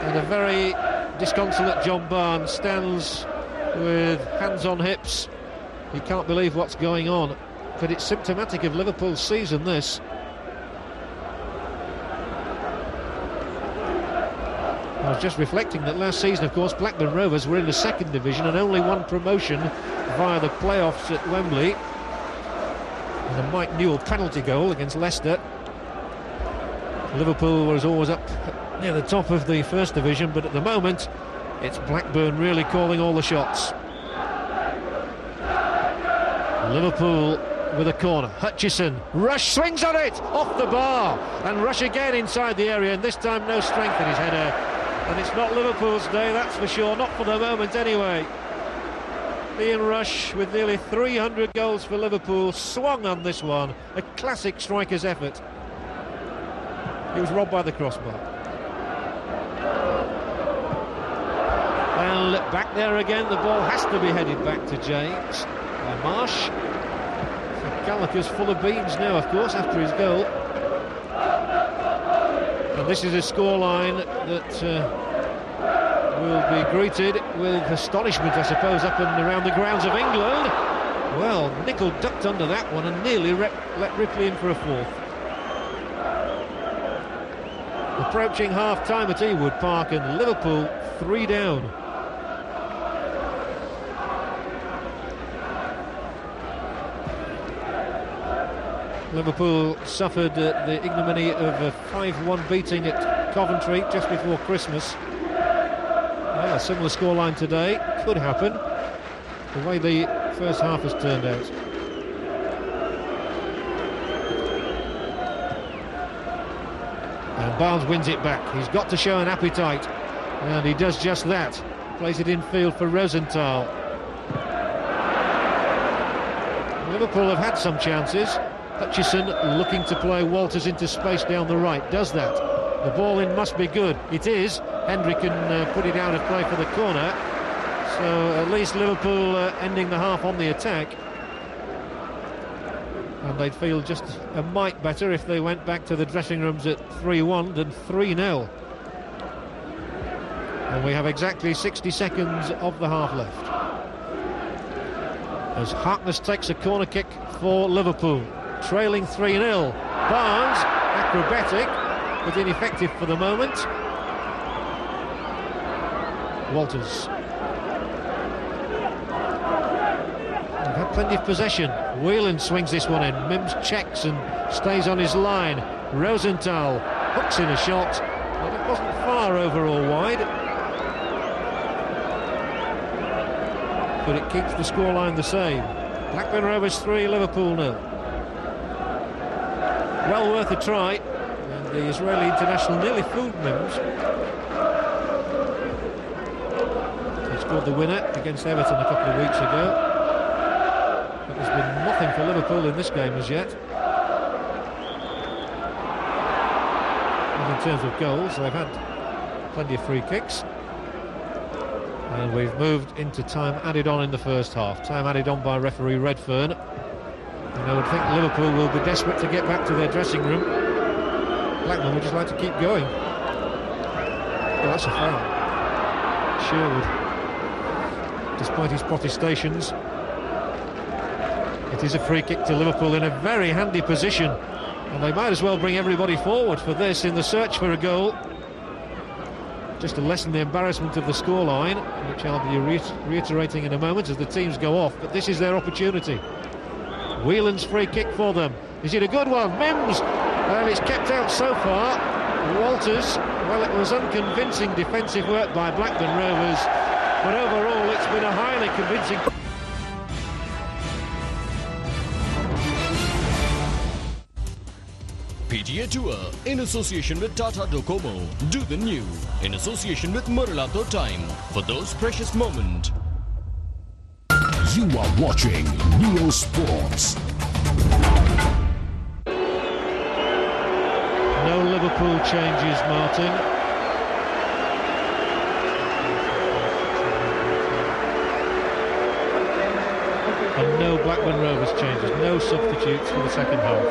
And a very disconsolate John Barnes stands with hands on hips. He can't believe what's going on, but it's symptomatic of Liverpool's season, this. I was just reflecting that last season, of course, Blackburn Rovers were in the second division and only won promotion via the playoffs at Wembley. And a Mike Newell penalty goal against Leicester. Liverpool was always up near the top of the first division, but at the moment it's Blackburn really calling all the shots. Liverpool with a corner. Hutchison, Rush swings on it, off the bar, and Rush again inside the area, and this time no strength in his header. And it's not Liverpool's day, that's for sure, not for the moment anyway. Ian Rush, with nearly 300 goals for Liverpool, swung on this one. A classic striker's effort. He was robbed by the crossbar. And back there again, the ball has to be headed back to James by Marsh. So Gallagher's full of beans now, of course, after his goal. And this is a scoreline that will be greeted with astonishment, I suppose, up and around the grounds of England. Well, Nicol ducked under that one and nearly let Ripley in for a fourth. Approaching half-time at Ewood Park, and Liverpool 3 down. Liverpool suffered the ignominy of a 5-1 beating at Coventry just before Christmas. Well, a similar scoreline today could happen, the way the first half has turned out. And Barnes wins it back. He's got to show an appetite, and he does just that. Plays it infield for Rosenthal. Liverpool have had some chances. Hutchison looking to play Walters into space down the right, does that. The ball in must be good. It is. Hendry can put it out of play for the corner. So at least Liverpool ending the half on the attack. And they'd feel just a mite better if they went back to the dressing rooms at 3-1 than 3-0. And we have exactly 60 seconds of the half left. As Harkness takes a corner kick for Liverpool. Trailing 3-0. Barnes, acrobatic, but ineffective for the moment. Walters. They've had plenty of possession. Whelan swings this one in. Mims checks and stays on his line. Rosenthal hooks in a shot, but it wasn't far over or wide. But it keeps the scoreline the same. Blackburn Rovers 3, Liverpool 0. Well worth a try, and the Israeli international nearly fooled Mims. He scored the winner against Everton a couple of weeks ago. But there's been nothing for Liverpool in this game as yet. And in terms of goals, they've had plenty of free kicks. And we've moved into time added on in the first half. Time added on by referee Redfern. And I would think Liverpool will be desperate to get back to their dressing room. Blackburn would just like to keep going. Oh, that's a foul. Sherwood, despite his protestations. It is a free kick to Liverpool in a very handy position. And they might as well bring everybody forward for this in the search for a goal. Just to lessen the embarrassment of the scoreline, which I'll be reiterating in a moment as the teams go off. But this is their opportunity. Whelan's free kick for them. Is it a good one? Mims! And it's kept out so far. Walters, well, it was unconvincing defensive work by Blackburn Rovers, but overall it's been a highly convincing... PGA Tour in association with Tata Docomo. Do the new in association with Muralato Time for those precious moments. You are watching Neo Sports. No Liverpool changes, Martin. And no Blackburn Rovers changes, no substitutes for the second half.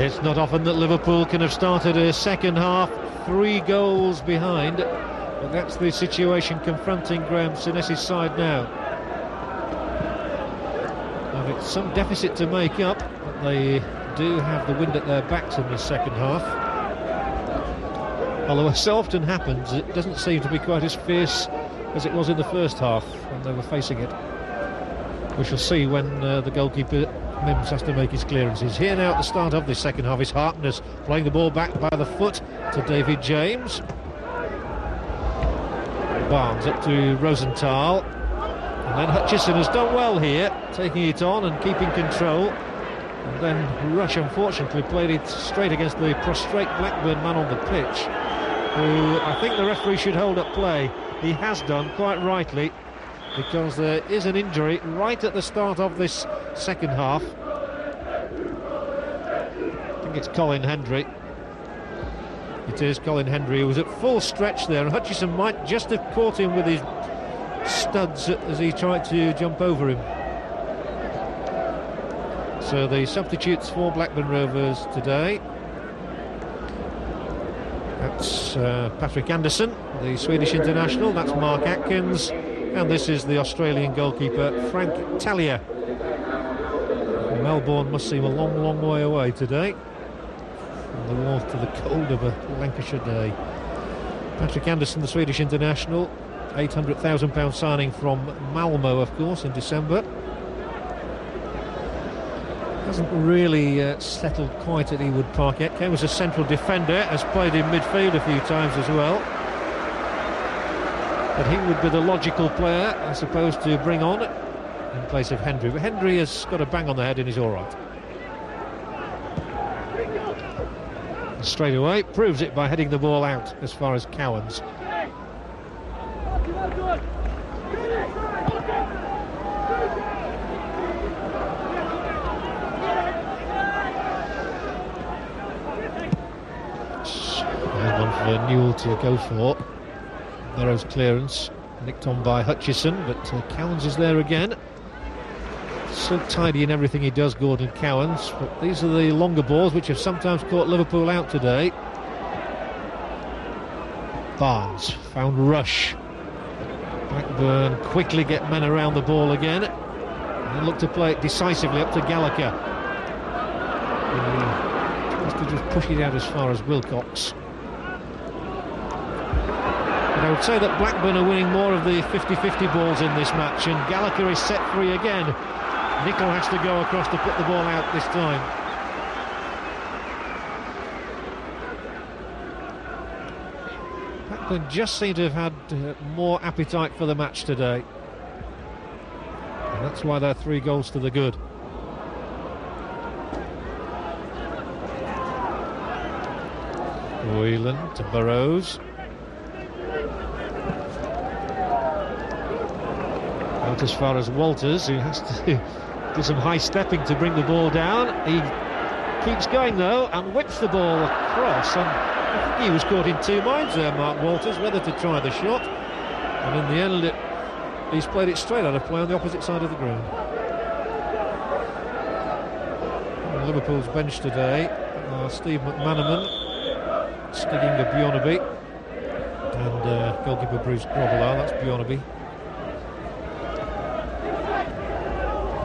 It's not often that Liverpool can have started a second half 3 goals behind, but that's the situation confronting Graham Souness's side now. And it's some deficit to make up, but they do have the wind at their backs in the second half. Although, as so often happens, it doesn't seem to be quite as fierce as it was in the first half when they were facing it. We shall see when the goalkeeper Mims has to make his clearances. Here now at the start of this second half is Harkness playing the ball back by the foot to David James. Barnes up to Rosenthal, and then Hutchison has done well here, taking it on and keeping control. And then Rush unfortunately played it straight against the prostrate Blackburn man on the pitch, who I think the referee should hold up play. He has done, quite rightly, because there is an injury right at the start of this second half. I think it's Colin Hendry. It is Colin Hendry, who was at full stretch there, and Hutchison might just have caught him with his studs as he tried to jump over him. So the substitutes for Blackburn Rovers today: that's Patrick Anderson, the Swedish international, that's Mark Atkins, and this is the Australian goalkeeper Frank Talia. Melbourne must seem a long, long way away today, from the warmth to the cold of a Lancashire day. Patrick Anderson, the Swedish international, £800,000 signing from Malmo, of course, in December. Hasn't really settled quite at Ewood Park yet. Came as a central defender, has played in midfield a few times as well. But he would be the logical player, I suppose, to bring on in place of Hendry. But Hendry has got a bang on the head and he's all right. And straight away, proves it by heading the ball out as far as Cowans. For Newell to go for. Burrow's clearance nicked on by Hutchison, but Cowans is there again. So tidy in everything he does, Gordon Cowans, but these are the longer balls which have sometimes caught Liverpool out today. Barnes found Rush. Blackburn quickly get men around the ball again and look to play it decisively up to Gallagher. He has to just push it out as far as Wilcox. I would say that Blackburn are winning more of the 50-50 balls in this match, and Gallagher is set free again. Nicol has to go across to put the ball out this time. Blackburn just seem to have had more appetite for the match today, and that's why they're 3 goals to the good. Whelan to Burrows. Out as far as Walters, who has to do some high stepping to bring the ball down. He keeps going though and whips the ball across, and I think he was caught in 2 minds there, Mark Walters, whether to try the shot, and in the end he's played it straight out of play on the opposite side of the ground. On Liverpool's bench today are Steve McManaman, Stigginga Bjornaby, and goalkeeper Bruce Grobbelaar. That's Bjornaby.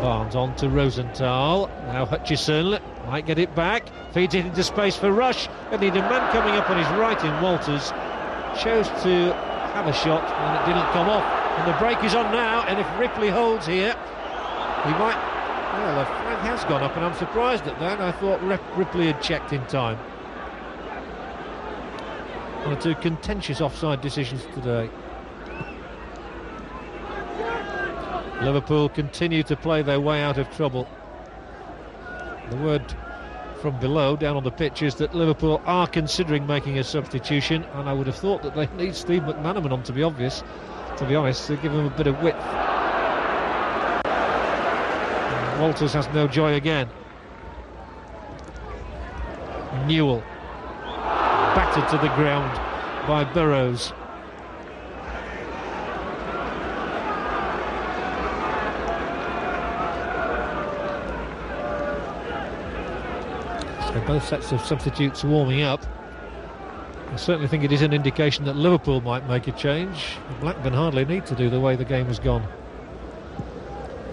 Barnes on to Rosenthal. Now Hutchison might get it back. Feeds it into space for Rush. And need a man coming up on his right in Walters. Chose to have a shot and it didn't come off. And the break is on now. And if Ripley holds here, he might. Well, the flag has gone up, and I'm surprised at that. I thought Ripley had checked in time. 1 or 2 contentious offside decisions today. Liverpool continue to play their way out of trouble. The word from below, down on the pitch, is that Liverpool are considering making a substitution, and I would have thought that they need Steve McManaman on, to be honest, to give him a bit of width. And Walters has no joy again. Newell battered to the ground by Burrows. So both sets of substitutes warming up. I certainly think it is an indication that Liverpool might make a change. Blackburn hardly need to do the way the game has gone.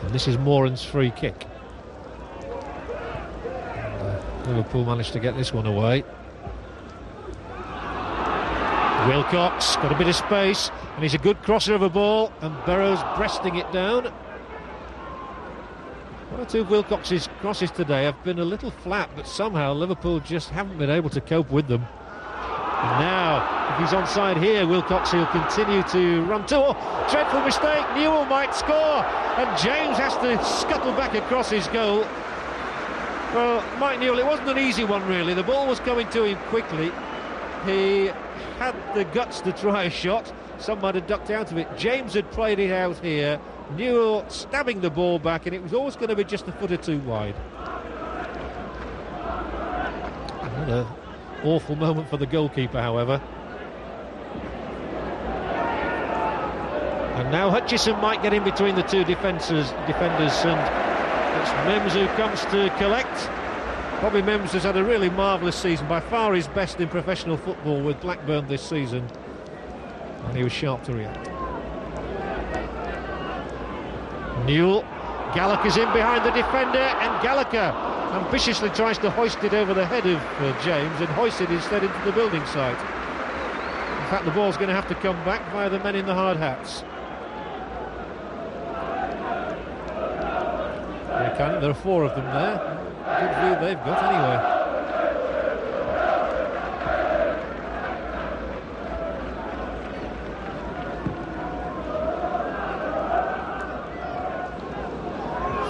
And this is Moran's free kick. And, Liverpool managed to get this one away. Wilcox got a bit of space, and he's a good crosser of a ball, and Burrows breasting it down. One or two of Wilcox's crosses today have been a little flat, but somehow Liverpool just haven't been able to cope with them. And now, if he's onside here, Wilcox will continue to run to. Oh, dreadful mistake, Newell might score, and James has to scuttle back across his goal. Well, Mike Newell, it wasn't an easy one really. The ball was coming to him quickly. He had the guts to try a shot. Some might have ducked out of it. James had played it out here. Newell stabbing the ball back, and it was always going to be just a foot or two wide. Another awful moment for the goalkeeper, however. And now Hutchison might get in between the two defenders, and it's Mims who comes to collect. Bobby Mims has had a really marvellous season, by far his best in professional football with Blackburn this season, and he was sharp to react. Newell, Gallagher's in behind the defender, and Gallagher ambitiously tries to hoist it over the head of James, and hoists it instead into the building site. In fact, the ball's going to have to come back via the men in the hard hats. There are four of them there. Good view they've got anyway.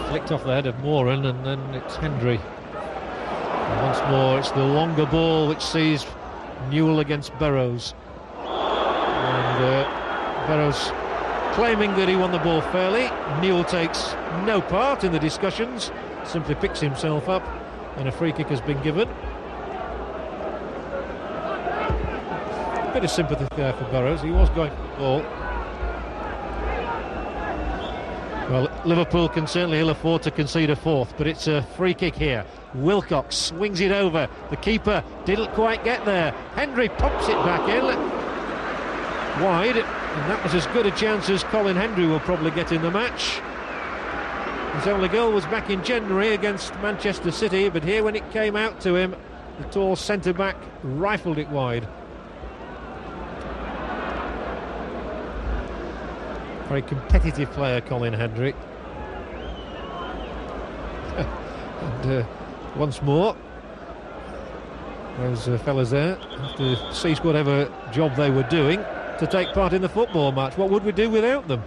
Flicked off the head of Moran, and then it's Hendry. And once more it's the longer ball which sees Newell against Burrows. And Burrows claiming that he won the ball fairly. Newell takes no part in the discussions, simply picks himself up, and a free kick has been given. A bit of sympathy there for Burrows. He was going for the ball. Well, Liverpool can certainly ill afford to concede a fourth, but it's a free kick here. Wilcox swings it over. The keeper didn't quite get there. Hendry pumps it back in wide, and that was as good a chance as Colin Hendry will probably get in the match. His only goal was back in January against Manchester City, but here when it came out to him, the tall centre-back rifled it wide. Very competitive player, Colin Hendry. And once more, those fellas there have to cease whatever job they were doing to take part in the football match. What would we do without them?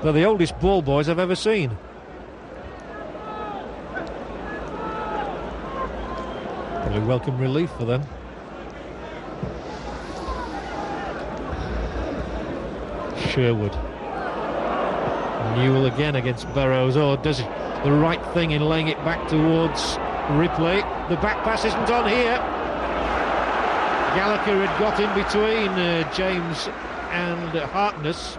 They're the oldest ball boys I've ever seen. Probably welcome relief for them. Sherwood. Newell again against Burrows. Oh, does the right thing in laying it back towards Ripley. The back pass isn't on here. Gallagher had got in between James and Harkness.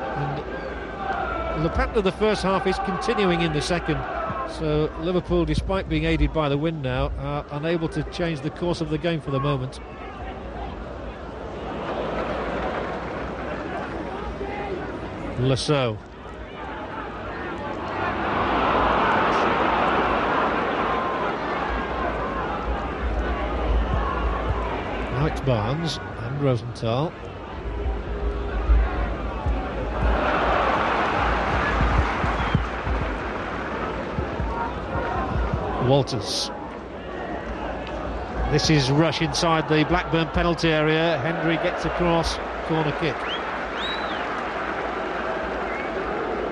And the pattern of the first half is continuing in the second. So Liverpool, despite being aided by the wind now, are unable to change the course of the game for the moment. Lasso. Now it's Barnes and Rosenthal. Walters. This is Rush inside the Blackburn penalty area. Hendry gets across, corner kick.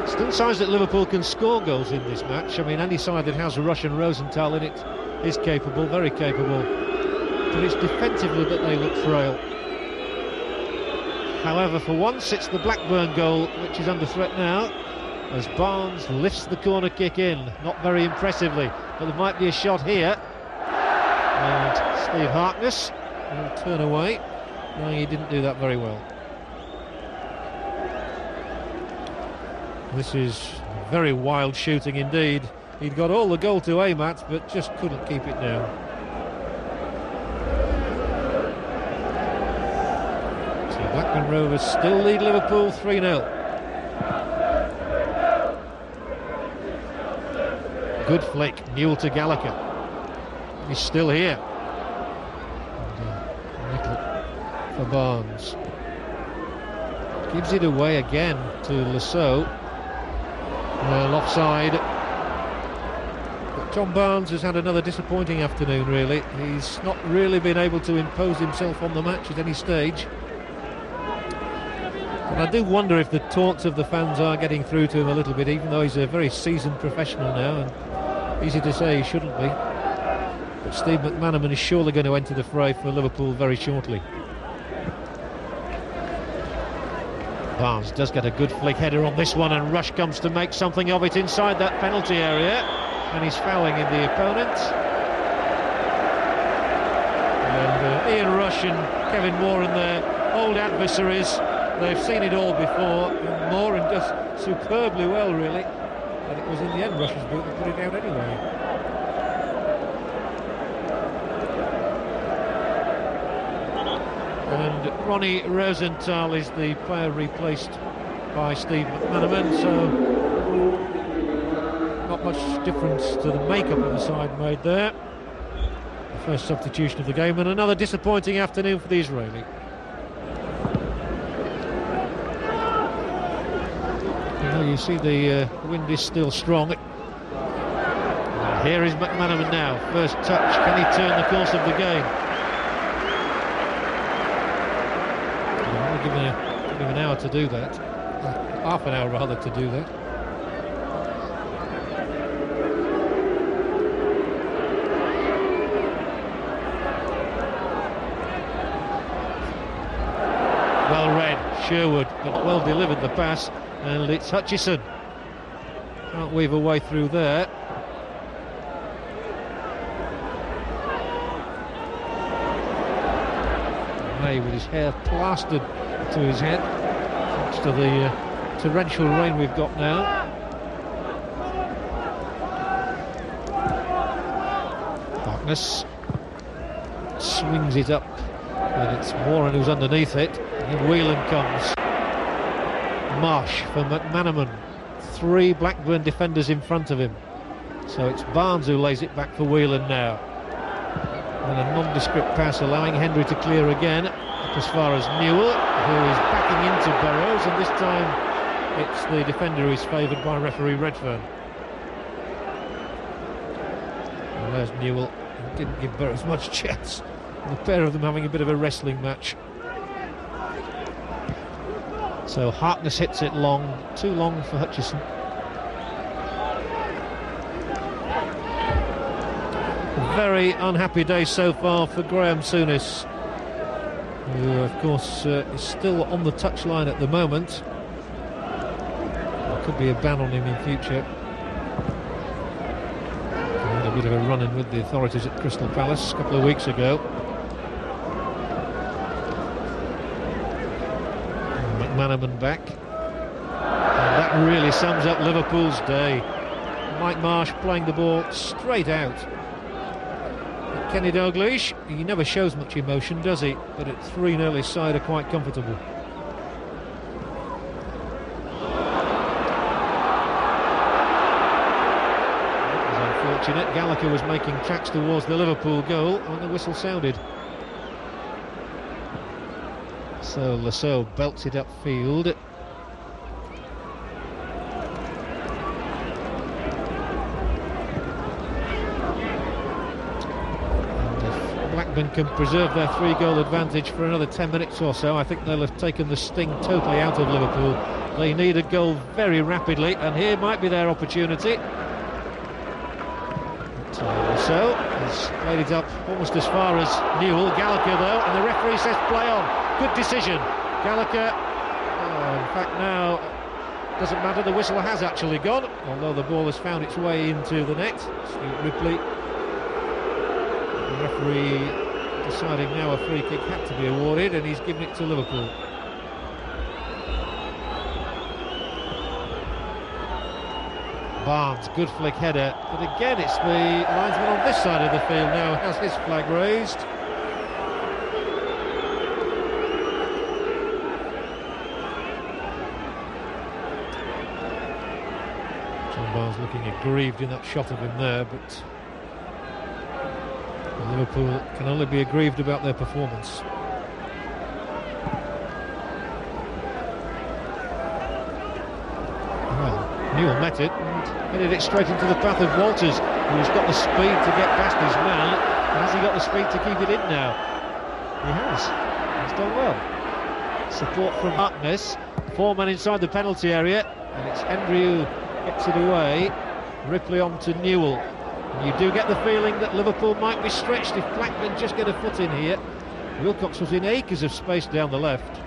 Still signs that Liverpool can score goals in this match. I mean, any side that has Rush and Rosenthal in it is capable, very capable. But it's defensively that they look frail. However, for once, it's the Blackburn goal which is under threat now, as Barnes lifts the corner kick in, not very impressively, but there might be a shot here. And Steve Harkness will turn away. No, he didn't do that very well. This is very wild shooting indeed. He'd got all the goal to aim at, but just couldn't keep it down. So Blackburn Rovers still lead Liverpool 3-0. Good flick, Newell to Gallagher. He's still here. Nickel for Barnes. Gives it away again to Lasso. Well, offside. But Tom Barnes has had another disappointing afternoon, really. He's not really been able to impose himself on the match at any stage. And I do wonder if the taunts of the fans are getting through to him a little bit, even though he's a very seasoned professional now, and easy to say he shouldn't be. But Steve McManaman is surely going to enter the fray for Liverpool very shortly. Barnes does get a good flick header on this one, and Rush comes to make something of it inside that penalty area, and he's fouling in the opponent. And Ian Rush and Kevin Moore and their old adversaries, they've seen it all before, and Moore does superbly well, really. And it was in the end Rush's boot that put it out anyway. And Ronnie Rosenthal is the player replaced by Steve McManaman, so not much difference to the makeup of the side made there. The first substitution of the game, and another disappointing afternoon for the Israeli. You see the wind is still strong. And here is McManaman now. First touch. Can he turn the course of the game? I'll give him an hour to do that. Half an hour rather to do that. Well read, Sherwood, but well delivered the pass. And it's Hutchison. Can't weave a way through there. May with his hair plastered to his head, thanks to the torrential rain we've got now. Harkness swings it up, and it's Warren who's underneath it. And Whelan comes. Marsh for McManaman. 3 Blackburn defenders in front of him. So it's Barnes who lays it back for Whelan now. And a nondescript pass allowing Henry to clear again. Up as far as Newell, who is backing into Burrows, and this time it's the defender who is favoured by referee Redfern. And there's Newell. He didn't give Burrows much chance. The pair of them having a bit of a wrestling match. So Harkness hits it long, too long for Hutchison. Very unhappy day so far for Graham Souness, who of course is still on the touchline at the moment. There could be a ban on him in future. He had a bit of a run-in with the authorities at Crystal Palace a couple of weeks ago. McManaman back, and that really sums up Liverpool's day. Mike Marsh playing the ball straight out. But Kenny Dalglish, he never shows much emotion, does he? But at 3-0 his side are quite comfortable. That was unfortunate. Gallagher was making tracks towards the Liverpool goal when the whistle sounded. So Lasso belts it upfield. And if Blackburn can preserve their 3-goal advantage for another 10 minutes or so, I think they'll have taken the sting totally out of Liverpool. They need a goal very rapidly, and here might be their opportunity. Lasso has played it up almost as far as Newell. Gallagher though, and the referee says play on. Good decision. Gallagher, in fact now, doesn't matter, the whistle has actually gone, although the ball has found its way into the net. Stuart Ripley, the referee deciding now a free kick had to be awarded, and he's given it to Liverpool. Barnes, good flick header, but again it's the linesman on this side of the field now has his flag raised. John Barnes looking aggrieved in that shot of him there, but Liverpool can only be aggrieved about their performance. Newell met it and headed it straight into the path of Walters, who's got the speed to get past his man. Has he got the speed to keep it in now? He has. He's done well. Support from Harkness. 4 men inside the penalty area, and it's Hendry who gets it away. Ripley on to Newell. And you do get the feeling that Liverpool might be stretched if Blackburn just get a foot in here. Wilcox was in acres of space down the left.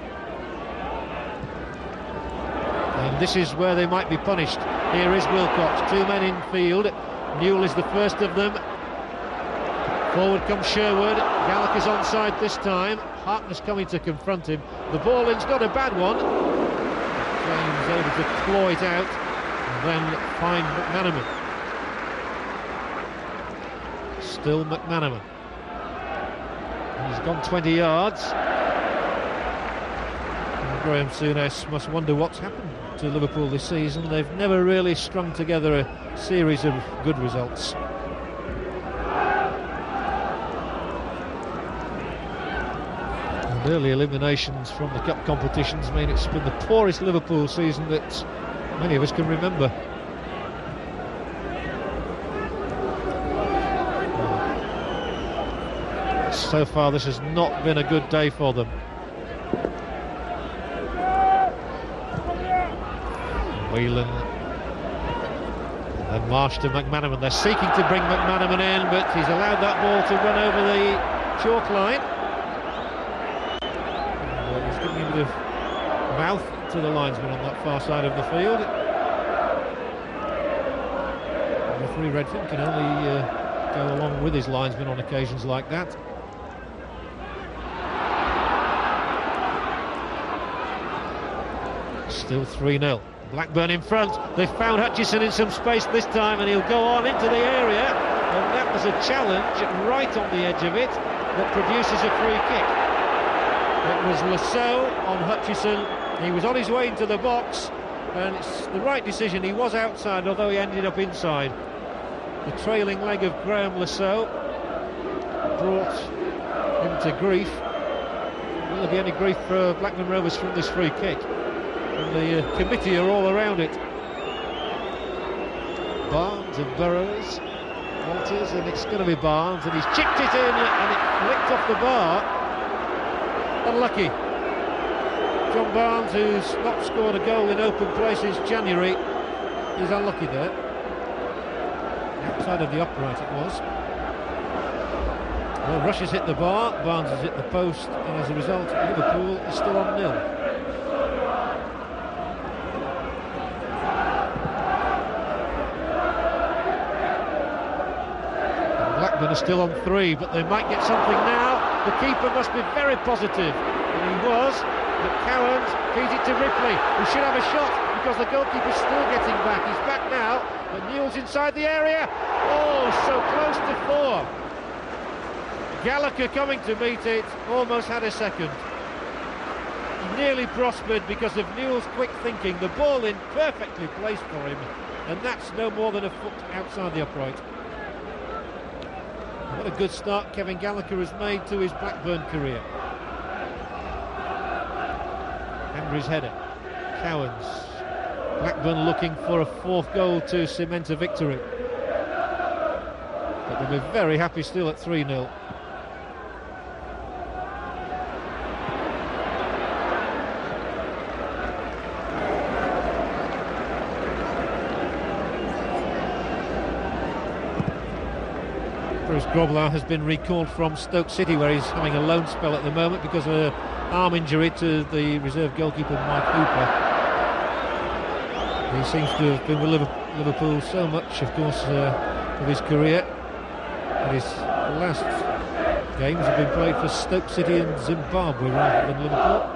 And this is where they might be punished. Here is Wilcox, 2 men in field. Newell is the first of them. Forward comes Sherwood. Gallagher's onside this time. Harkness coming to confront him. The ball in's not a bad one. James able to claw it out and then find McManaman. Still McManaman. He's gone 20 yards. And Graham Souness must wonder what's happened to Liverpool this season. They've never really strung together a series of good results. And early eliminations from the cup competitions mean it's been the poorest Liverpool season that many of us can remember. So far this has not been a good day for them. Whelan and Marsh to McManaman. They're seeking to bring McManaman in, but he's allowed that ball to run over the chalk line. And, he's giving him a bit of mouth to the linesman on that far side of the field. And referee Redfern can only go along with his linesman on occasions like that. Still 3-0. Blackburn in front. They've found Hutchison in some space this time, and he'll go on into the area. And that was a challenge right on the edge of it that produces a free kick. It was Lasso on Hutchison. He was on his way into the box, and it's the right decision. He was outside, although he ended up inside. The trailing leg of Graham Lasso brought him to grief. Will there be any grief for Blackburn Rovers from this free kick? And the committee are all around it. Barnes and Burrows, Walters, and it's going to be Barnes, and he's chipped it in, and it flicked off the bar. Unlucky. John Barnes, who's not scored a goal in open play since January, is unlucky there. Outside of the upright it was. Well, Rush has hit the bar, Barnes has hit the post, and as a result, Liverpool is still on 0. Blackburn are still on 3, but they might get something now. The keeper must be very positive, and he was. But Cowans feeds it to Ripley, who should have a shot because the goalkeeper's still getting back. He's back now, and Newell's inside the area. Oh, so close to 4. Gallagher coming to meet it, almost had a second. He nearly prospered because of Newell's quick thinking. The ball in perfectly placed for him, and that's no more than a foot outside the upright. What a good start Kevin Gallagher has made to his Blackburn career. Henry's header. Cowans. Blackburn looking for a 4th goal to cement a victory. But they'll be very happy still at 3-0. Bruce Grobler has been recalled from Stoke City, where he's having a loan spell at the moment because of an arm injury to the reserve goalkeeper Mike Hooper. He seems to have been with Liverpool so much, of course, of his career. But his last games have been played for Stoke City and Zimbabwe rather than Liverpool.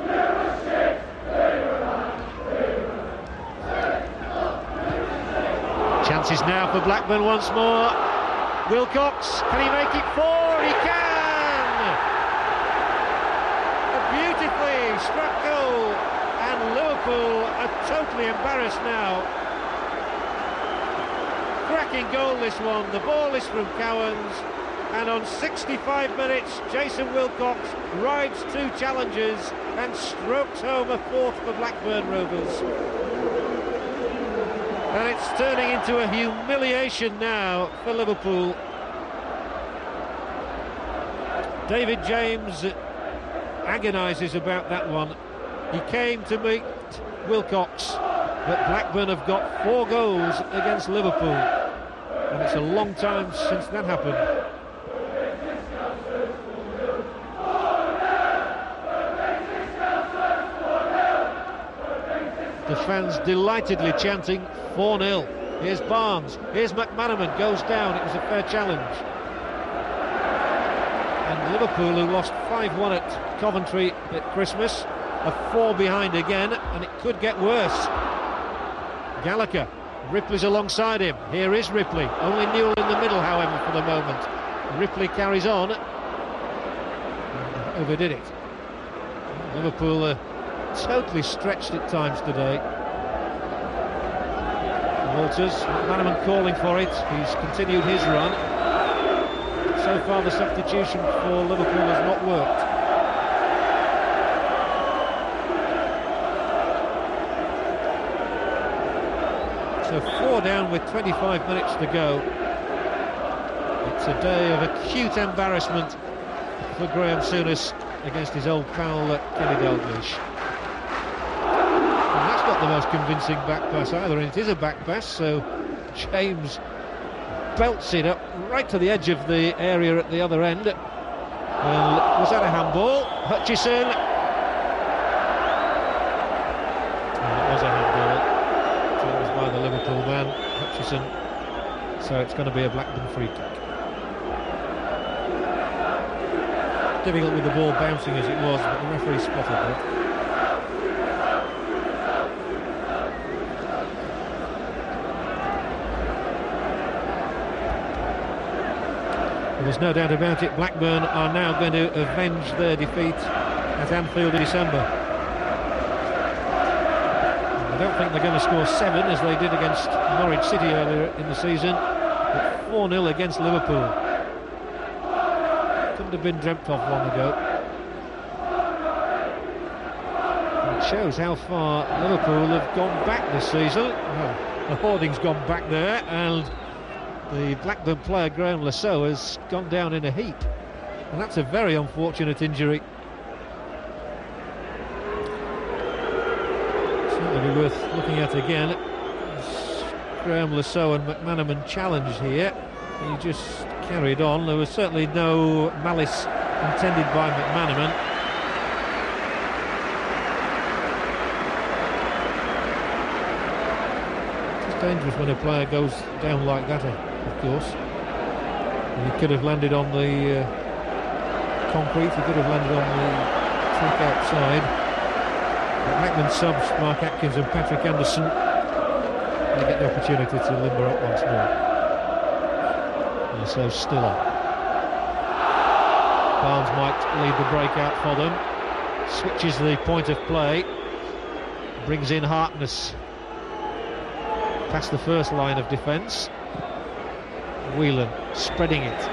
Chances now for Blackburn once more. Wilcox, can he make it 4? He can! A beautifully struck goal, and Liverpool are totally embarrassed now. Cracking goal, this one. The ball is from Cowans, and on 65 minutes Jason Wilcox rides 2 challenges and strokes home a 4th for Blackburn Rovers. And it's turning into a humiliation now for Liverpool. David James agonises about that one. He came to meet Wilcox, but Blackburn have got 4 goals against Liverpool, and it's a long time since that happened. The fans delightedly chanting 4-0. Here's Barnes, here's McManaman, goes down. It was a fair challenge. And Liverpool, who lost 5-1 at Coventry at Christmas, are 4 behind again, and it could get worse. Gallagher, Ripley's alongside him. Here is Ripley, only Newell in the middle, however, for the moment. Ripley carries on, overdid it. Liverpool are totally stretched at times today. Walters, McManaman calling for it. He's continued his run. So far the substitution for Liverpool has not worked. So 4 down with 25 minutes to go. It's a day of acute embarrassment for Graham Souness against his old pal Kenny Dalglish. And that's not the most convincing back pass either, and it is a back pass, so James belts it up right to the edge of the area at the other end. Well, was that a handball? Hutchison. It was a handball. It was by the Liverpool man, Hutchison. So it's going to be a Blackburn free kick. Difficult with the ball bouncing as it was, but the referee spotted it. There's no doubt about it, Blackburn are now going to avenge their defeat at Anfield in December. I don't think they're going to score 7 as they did against Norwich City earlier in the season, but 4-0 against Liverpool. Couldn't have been dreamt of long ago. And it shows how far Liverpool have gone back this season. Well, the hoarding's gone back there, and the Blackburn player Graham Lasso has gone down in a heap, and that's a very unfortunate injury. Certainly be worth looking at again. Graham Lasso and McManaman challenged here. He just carried on. There was certainly no malice intended by McManaman. It's dangerous when a player goes down like that, of course. And he could have landed on the concrete, he could have landed on the track outside. But Blackburn subs Mark Atkins and Patrick Anderson, they get the opportunity to limber up once more. And so Stiller. Barnes might lead the breakout for them. Switches the point of play. Brings in Harkness past the first line of defence. Whelan spreading it,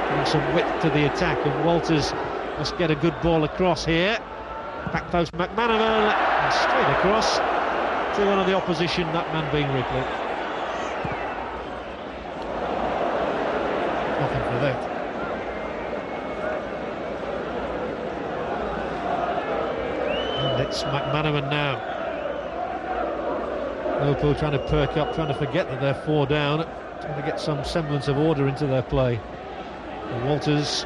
giving some width to the attack, and Walters must get a good ball across here. Back post McManaman, and straight across to one of the opposition, that man being Ripley. Nothing for that. And it's McManaman now. Liverpool trying to perk up, trying to forget that they're 4 down, trying to get some semblance of order into their play. And Walters,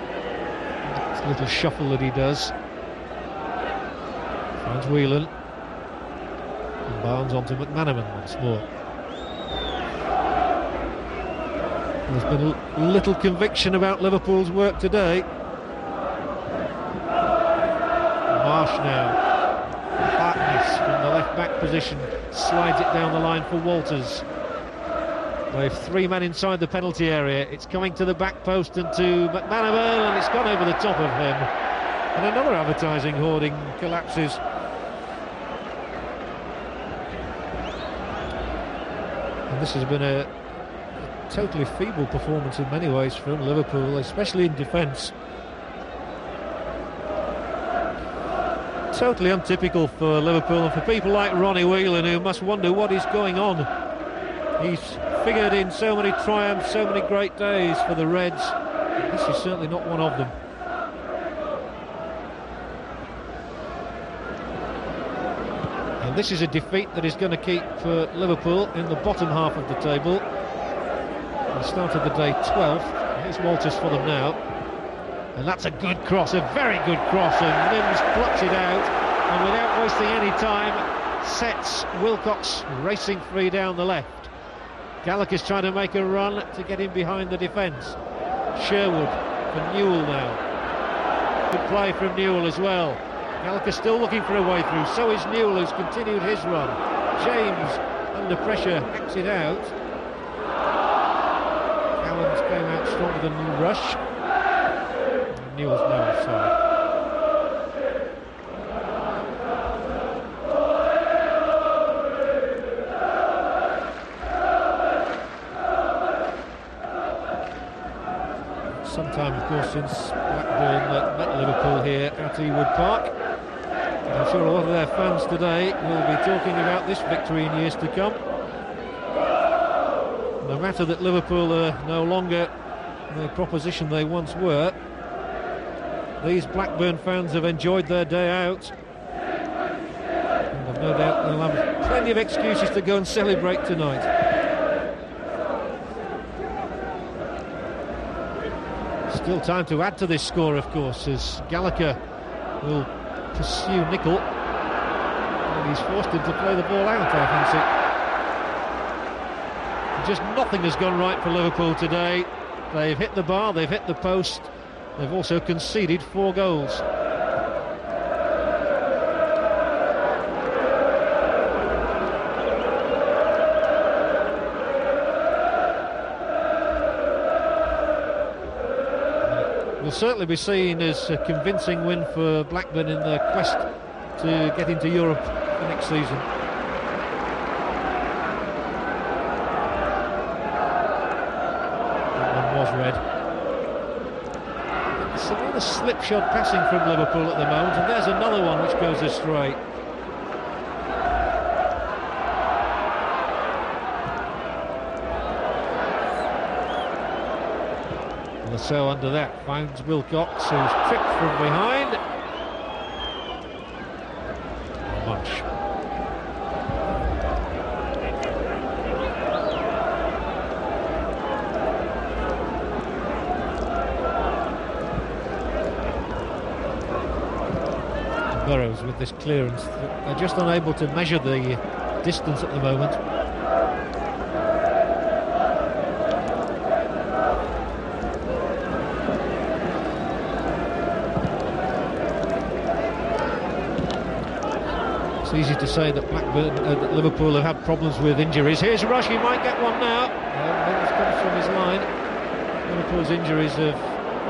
that little shuffle that he does, finds Whelan, and Barnes onto McManaman once more. There's been little conviction about Liverpool's work today. Marsh now, Harkness from the left right-back position, slides it down the line for Walters. They've 3 men inside the penalty area. It's coming to the back post and to McManaman, and it's gone over the top of him. And another advertising hoarding collapses. And this has been a totally feeble performance in many ways from Liverpool, especially in defence. Totally untypical for Liverpool and for people like Ronnie Whelan, who must wonder what is going on. He's figured in so many triumphs, so many great days for the Reds. This is certainly not one of them. And this is a defeat that is going to keep Liverpool in the bottom half of the table. They started the day 12th. Here's Walters for them now. And that's a good cross, a very good cross, and Mims plucks it out, and without wasting any time, sets Wilcox racing free down the left. Gallagher's trying to make a run to get in behind the defence. Sherwood for Newell now. Good play from Newell as well. Gallagher still looking for a way through, so is Newell, who's continued his run. James, under pressure, hacks it out. Callums came out stronger than Rush. Newell's now offside. Some time, of course, since Blackburn met Liverpool here at Ewood Park. And I'm sure a lot of their fans today will be talking about this victory in years to come. No matter that Liverpool are no longer the proposition they once were, these Blackburn fans have enjoyed their day out, and I've no doubt they'll have plenty of excuses to go and celebrate tonight. Still time to add to this score, of course, as Gallagher will pursue Nicol, and he's forced him to play the ball out, I fancy. Just nothing has gone right for Liverpool today. They've hit the bar, they've hit the post. They've also conceded 4 goals. Will certainly be seen as a convincing win for Blackburn in their quest to get into Europe for next season. That one was red. It's a rather slipshod passing from Liverpool at the moment, and there's another one which goes astray. So under that finds Wilcox, who's tripped from behind. Not much. Burrows with this clearance. They're just unable to measure the distance at the moment. It's easy to say that that Liverpool have had problems with injuries. Here's Rush, he might get one now. This comes from his line. Liverpool's injuries have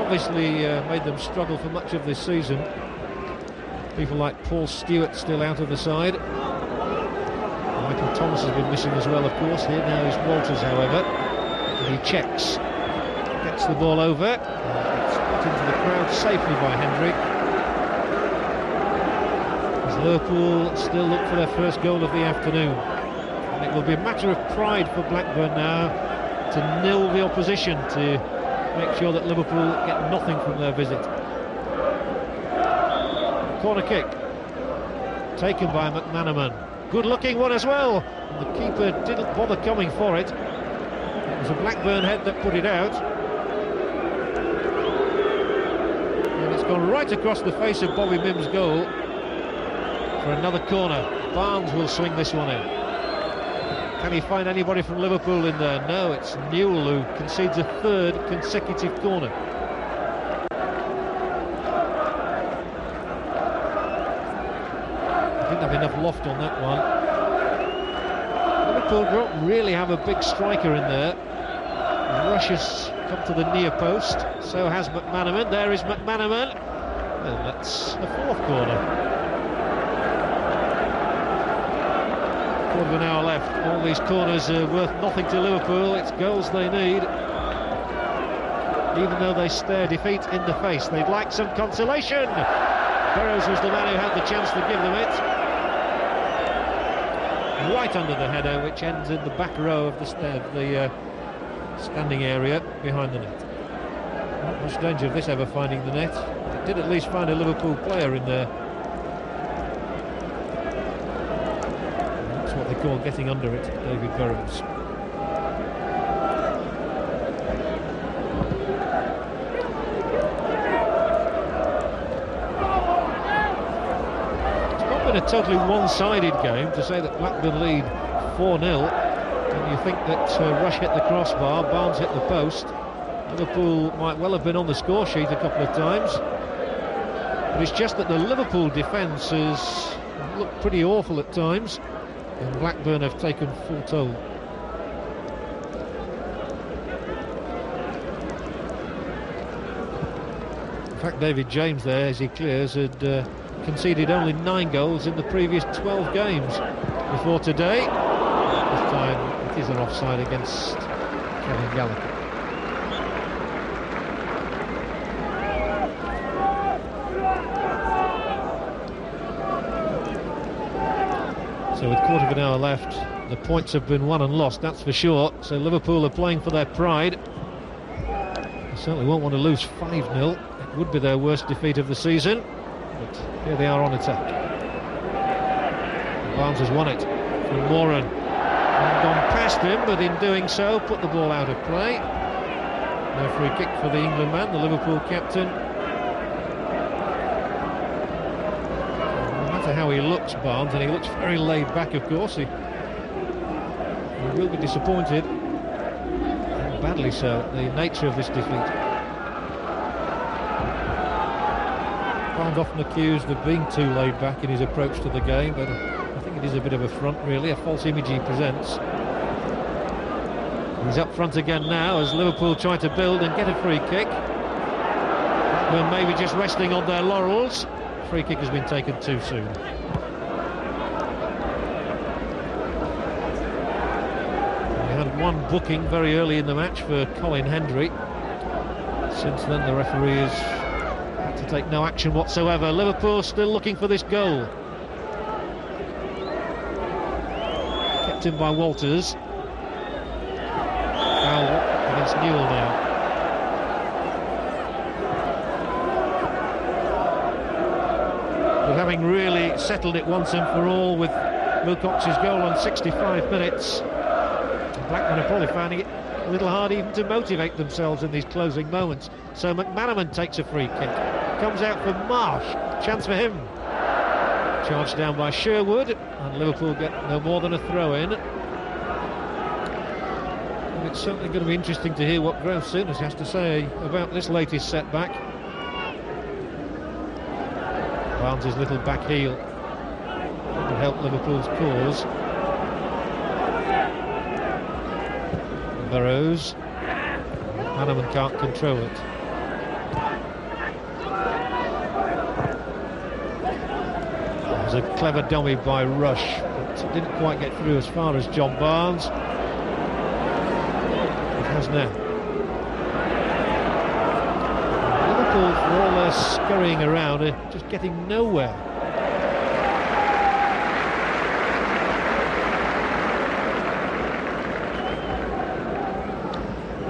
obviously made them struggle for much of this season. People like Paul Stewart still out of the side. Michael Thomas has been missing as well, of course. Here now is Walters, however. And he checks. Gets the ball over. It's put into the crowd safely by Hendry. As Liverpool still look for their first goal of the afternoon. And it will be a matter of pride for Blackburn now to nil the opposition, to make sure that Liverpool get nothing from their visit. Corner kick taken by McManaman. Good looking one as well, and the keeper didn't bother coming for it. It was a Blackburn head that put it out, and it's gone right across the face of Bobby Mims' goal for another corner. Barnes will swing this one in. Can he find anybody from Liverpool in there? No, it's Newell who concedes a 3rd consecutive corner. Didn't have enough aloft on that one. Liverpool don't really have a big striker in there. Rush has come to the near post, so has McManaman. There is McManaman, and that's the fourth corner. Quarter of an hour left. All these corners are worth nothing to Liverpool. It's goals they need. Even though they stare defeat in the face, they'd like some consolation. Burrows was the man who had the chance to give them it. Right under the header, which ends in the back row of the standing area behind the net. Not much danger of this ever finding the net. It did at least find a Liverpool player in there. That's what they call getting under it, David Burrows. A totally one-sided game. To say that Blackburn lead 4-0, and you think that Rush hit the crossbar, Barnes hit the post, Liverpool might well have been on the score sheet a couple of times, but it's just that the Liverpool defence has looked pretty awful at times, and Blackburn have taken full toll. In fact, David James there, as he clears, had conceded only 9 goals in the previous 12 games before today. This time it is an offside against Kevin Gallagher. So with quarter of an hour left, the points have been won and lost, that's for sure. So Liverpool are playing for their pride. They certainly won't want to lose 5-0. It would be their worst defeat of the season. But here they are on attack. Barnes has won it from Moran. And gone past him, but in doing so, put the ball out of play. No free kick for the England man, the Liverpool captain. No matter how he looks, Barnes, and he looks very laid back, of course, he will be disappointed. And badly so, at the nature of this defeat. Barnes often accused of being too laid back in his approach to the game, but I think it is a bit of a front, really, a false image he presents. He's up front again now as Liverpool try to build and get a free kick. Well, maybe just resting on their laurels. Free kick has been taken too soon. We had one booking very early in the match for Colin Hendry. Since then the referee has to take no action whatsoever. Liverpool still looking for this goal. Kept in by Walters. Foul against Newell now. But having really settled it once and for all with Wilcox's goal on 65 minutes, Blackburn are probably finding it a little hard even to motivate themselves in these closing moments. So McManaman takes a free kick. Comes out for Marsh. Chance for him. Charged down by Sherwood, and Liverpool get no more than a throw-in. And it's certainly going to be interesting to hear what Graham Souness has to say about this latest setback. Barnes' little back heel will help Liverpool's cause. Burrows. McManaman can't control it. It was a clever dummy by Rush, but it didn't quite get through as far as John Barnes. It has now. Liverpool, for all their scurrying around, are just getting nowhere.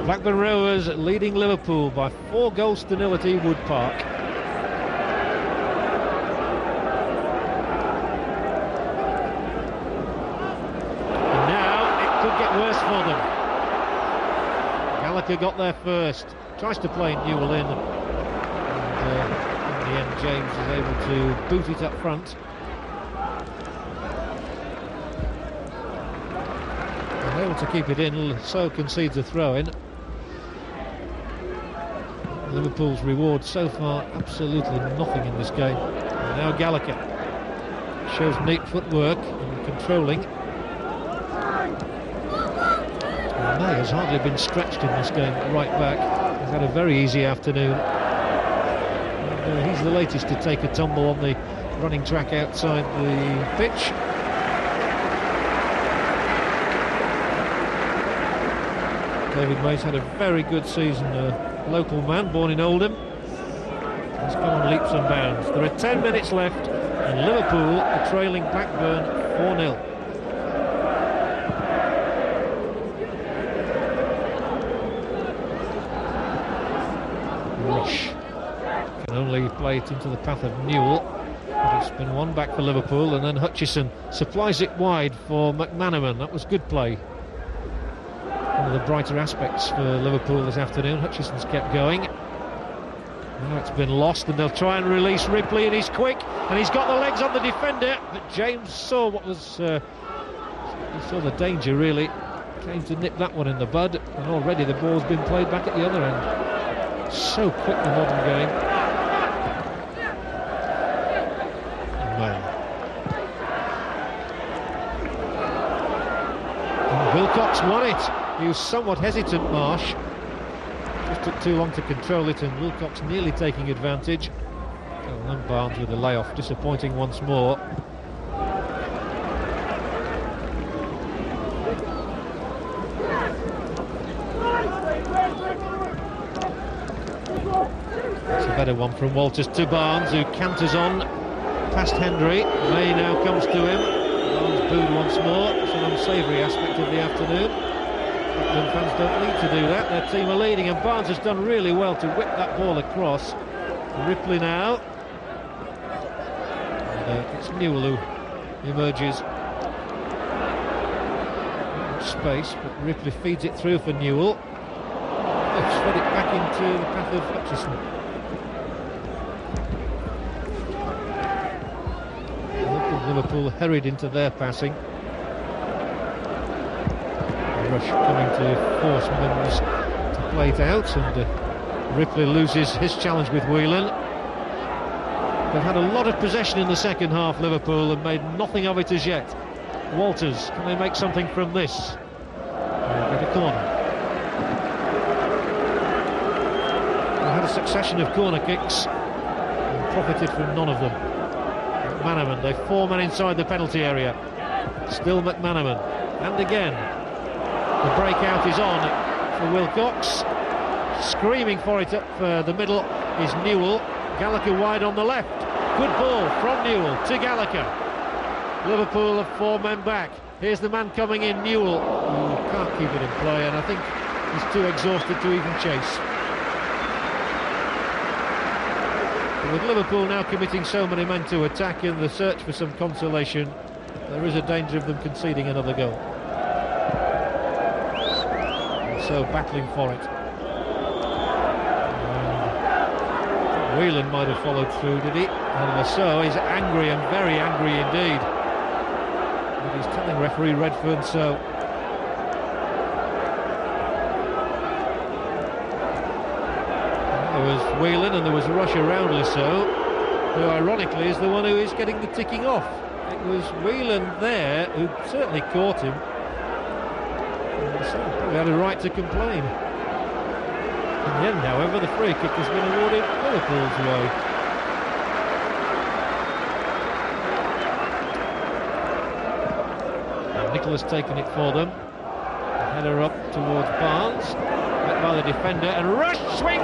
Blackburn Rovers leading Liverpool by 4 goals to 0 at Ewood Park. And now it could get worse for them. Gallagher got there first, tries to play Newell in, and in the end James is able to boot it up front. And able to keep it in, so concedes a throw-in. Liverpool's reward so far, absolutely nothing in this game. And now Gallagher. shows neat footwork and controlling. May has hardly been stretched in this game at right back. He's had a very easy afternoon. And, he's the latest to take a tumble on the running track outside the pitch. David May's had a very good season, a local man, born in Oldham. He's come on leaps and bounds. There are 10 minutes left and Liverpool are trailing Blackburn 4-0. Rush can only play it into the path of Newell. But it's been one back for Liverpool, and then Hutchison supplies it wide for McManaman. That was good play. One of the brighter aspects for Liverpool this afternoon. Hutchison's kept going. Now it's been lost, and they'll try and release Ripley, and he's quick, and he's got the legs on the defender. But James saw what was he saw the danger, really. Came to nip that one in the bud, and already the ball's been played back at the other end. So quick, the modern game. Well, and Wilcox won it. He was somewhat hesitant, Marsh. Just took too long to control it, and Wilcox nearly taking advantage. Oh, and Barnes with the layoff, disappointing once more. Better one from Walters to Barnes, who canters on past Hendry. May now comes to him. Barnes booed once more. It's an unsavoury aspect of the afternoon. Blackburn fans don't need to do that. Their team are leading, and Barnes has done really well to whip that ball across. Ripley now. And, it's Newell who emerges. Not much space, but Ripley feeds it through for Newell. They've fed it back into the path of Hutchison. Liverpool hurried into their passing. Rush coming to force Mims to play it out, and Ripley loses his challenge with Whelan. They've had a lot of possession in the second half, Liverpool, and made nothing of it as yet. Walters, can they make something from this? Get a corner. They had a succession of corner kicks and profited from none of them. McManaman, they've 4 men inside the penalty area. Still McManaman, and again the breakout is on for Wilcox. Screaming for it up the middle is Newell. Gallagher wide on the left. Good ball from Newell to Gallagher. Liverpool have 4 men back. Here's the man coming in, Newell. Can't keep it in play, and I think he's too exhausted to even chase. With Liverpool now committing so many men to attack in the search for some consolation, there is a danger of them conceding another goal. And so battling for it. And Whelan might have followed through, did he? And so is angry, and very angry indeed. But he's telling referee Redfern so. There was Whelan and there was Rush around Lisseau, who ironically is the one who is getting the ticking off. It was Whelan there who certainly caught him. So probably had a right to complain. In the end, however, the free kick has been awarded Liverpool's way. And Nicholas taken it for them. The header up towards Barnes. By the defender, and Rush swings.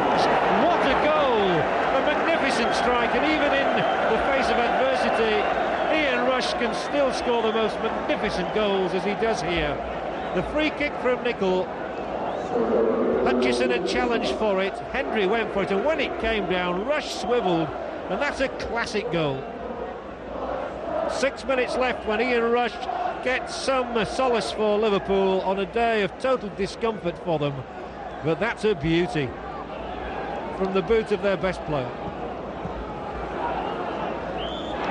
What a goal! A magnificent strike, and even in the face of adversity, Ian Rush can still score the most magnificent goals as he does here. The free kick from Nicol. Hutchison had challenged for it. Hendry went for it, and when it came down, Rush swivelled, and that's a classic goal. 6 minutes left when Ian Rush gets some solace for Liverpool on a day of total discomfort for them. But that's a beauty from the boot of their best player.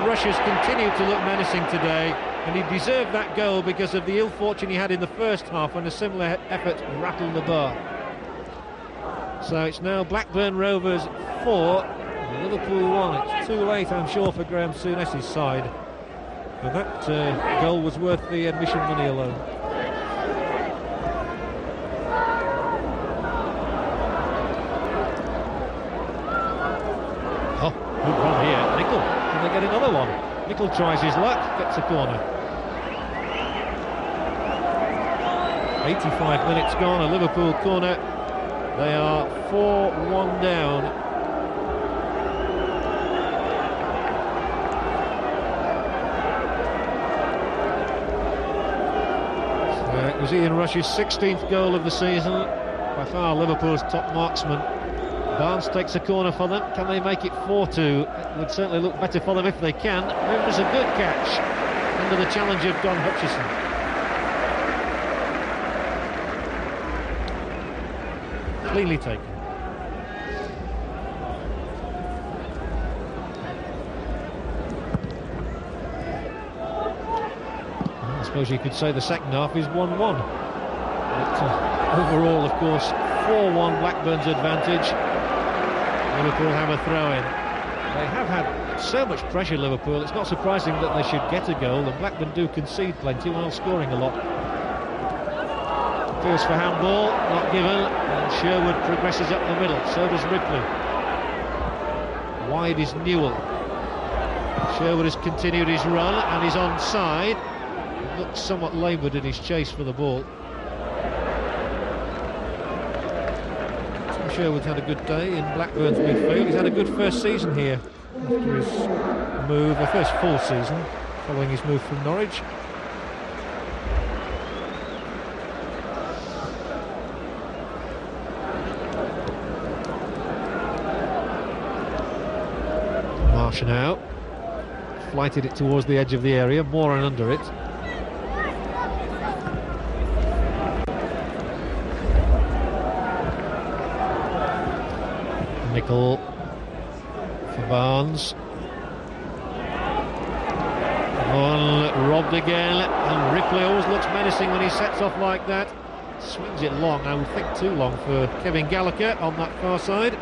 Rush has continued to look menacing today, and he deserved that goal because of the ill fortune he had in the first half when a similar effort rattled the bar. So it's now Blackburn Rovers 4, Liverpool 1. It's too late, I'm sure, for Graham Souness's side. But that goal was worth the admission money alone. Oh, good run here. Nickel, can they get another one? Nickel tries his luck, gets a corner. 85 minutes gone, a Liverpool corner. They are 4-1 down. It was Ian Rush's 16th goal of the season, by far Liverpool's top marksman. Barnes takes a corner for them. Can they make it 4-2? It would certainly look better for them if they can. It was a good catch under the challenge of Don Hutchison. Cleanly taken. I suppose you could say the second half is 1-1. But overall, of course, 4-1 Blackburn's advantage. Liverpool have a throw-in. They have had so much pressure, Liverpool. It's not surprising that they should get a goal, and Blackburn do concede plenty while scoring a lot. Feels for handball, not given, and Sherwood progresses up the middle. So does Ripley. Wide is Newell. Sherwood has continued his run and is onside. Looks somewhat laboured in his chase for the ball. Sherwood's had a good day in Blackburn's midfield. He's had a good first season here after his move, the first full season following his move from Norwich. Marsh now flighted it towards the edge of the area, Moran under it. Nickel for Barnes. Robbed again, and Ripley always looks menacing when he sets off like that. Swings it long, I would think too long for Kevin Gallagher on that far side.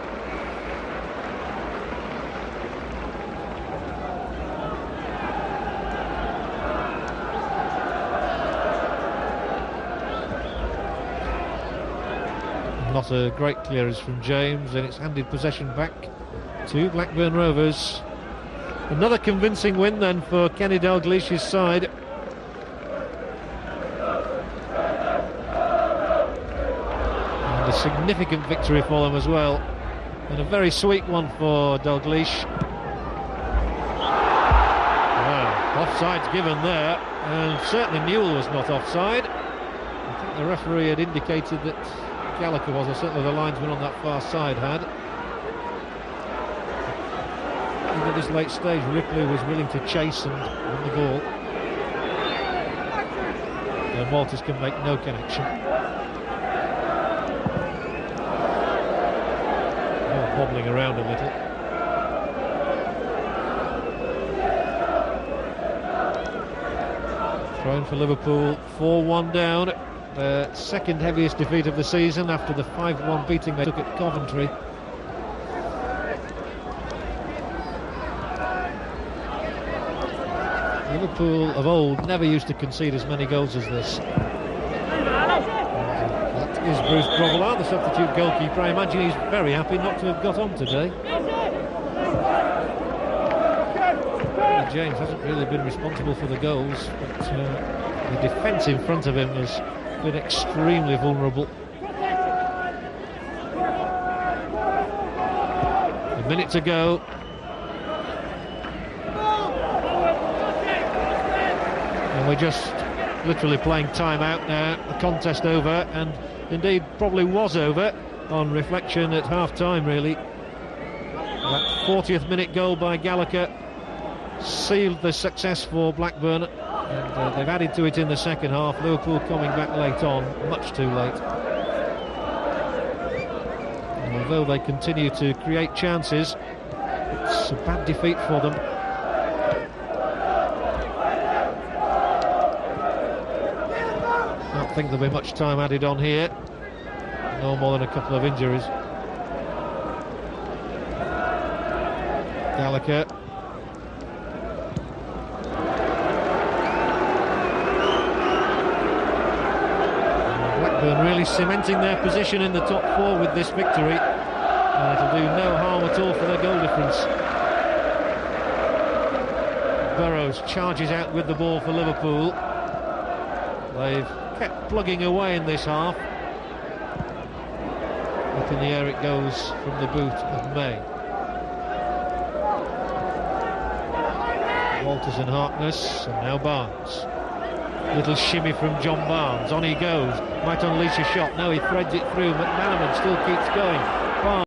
Not a great clearance from James, and it's handed possession back to Blackburn Rovers. Another convincing win then for Kenny Dalglish's side. And a significant victory for them as well, and a very sweet one for Dalglish. Well, offside's given there, and certainly Newell was not offside. I think the referee had indicated that Gallagher was, or certainly the linesman on that far side had. Even at this late stage, Ripley was willing to chase and win the ball. And Walters can make no connection. Oh, wobbling around a little. Thrown for Liverpool, 4-1 down. Their second heaviest defeat of the season after the 5-1 beating they took at Coventry. Liverpool of old never used to concede as many goals as this. That is Bruce Grobbelaar, the substitute goalkeeper. I imagine he's very happy not to have got on today. James hasn't really been responsible for the goals, but the defence in front of him has been extremely vulnerable. A minute to go. And we're just literally playing time out now. The contest over, and indeed probably was over on reflection at half-time, really. That 40th minute goal by Gallagher sealed the success for Blackburn. And they've added to it in the second half. Liverpool coming back late on, much too late. And although they continue to create chances, it's a bad defeat for them. I don't think there'll be much time added on here. No more than a couple of injuries. Gallagher. Blackburn really cementing their position in the top four with this victory. And it'll do no harm at all for their goal difference. Burrows charges out with the ball for Liverpool. They've kept plugging away in this half. Up in the air it goes from the boot of May. Walters and Harkness, and now Barnes. Little shimmy from John Barnes. On he goes. Might unleash a shot. No, he threads it through. McManaman still keeps going. Barnes.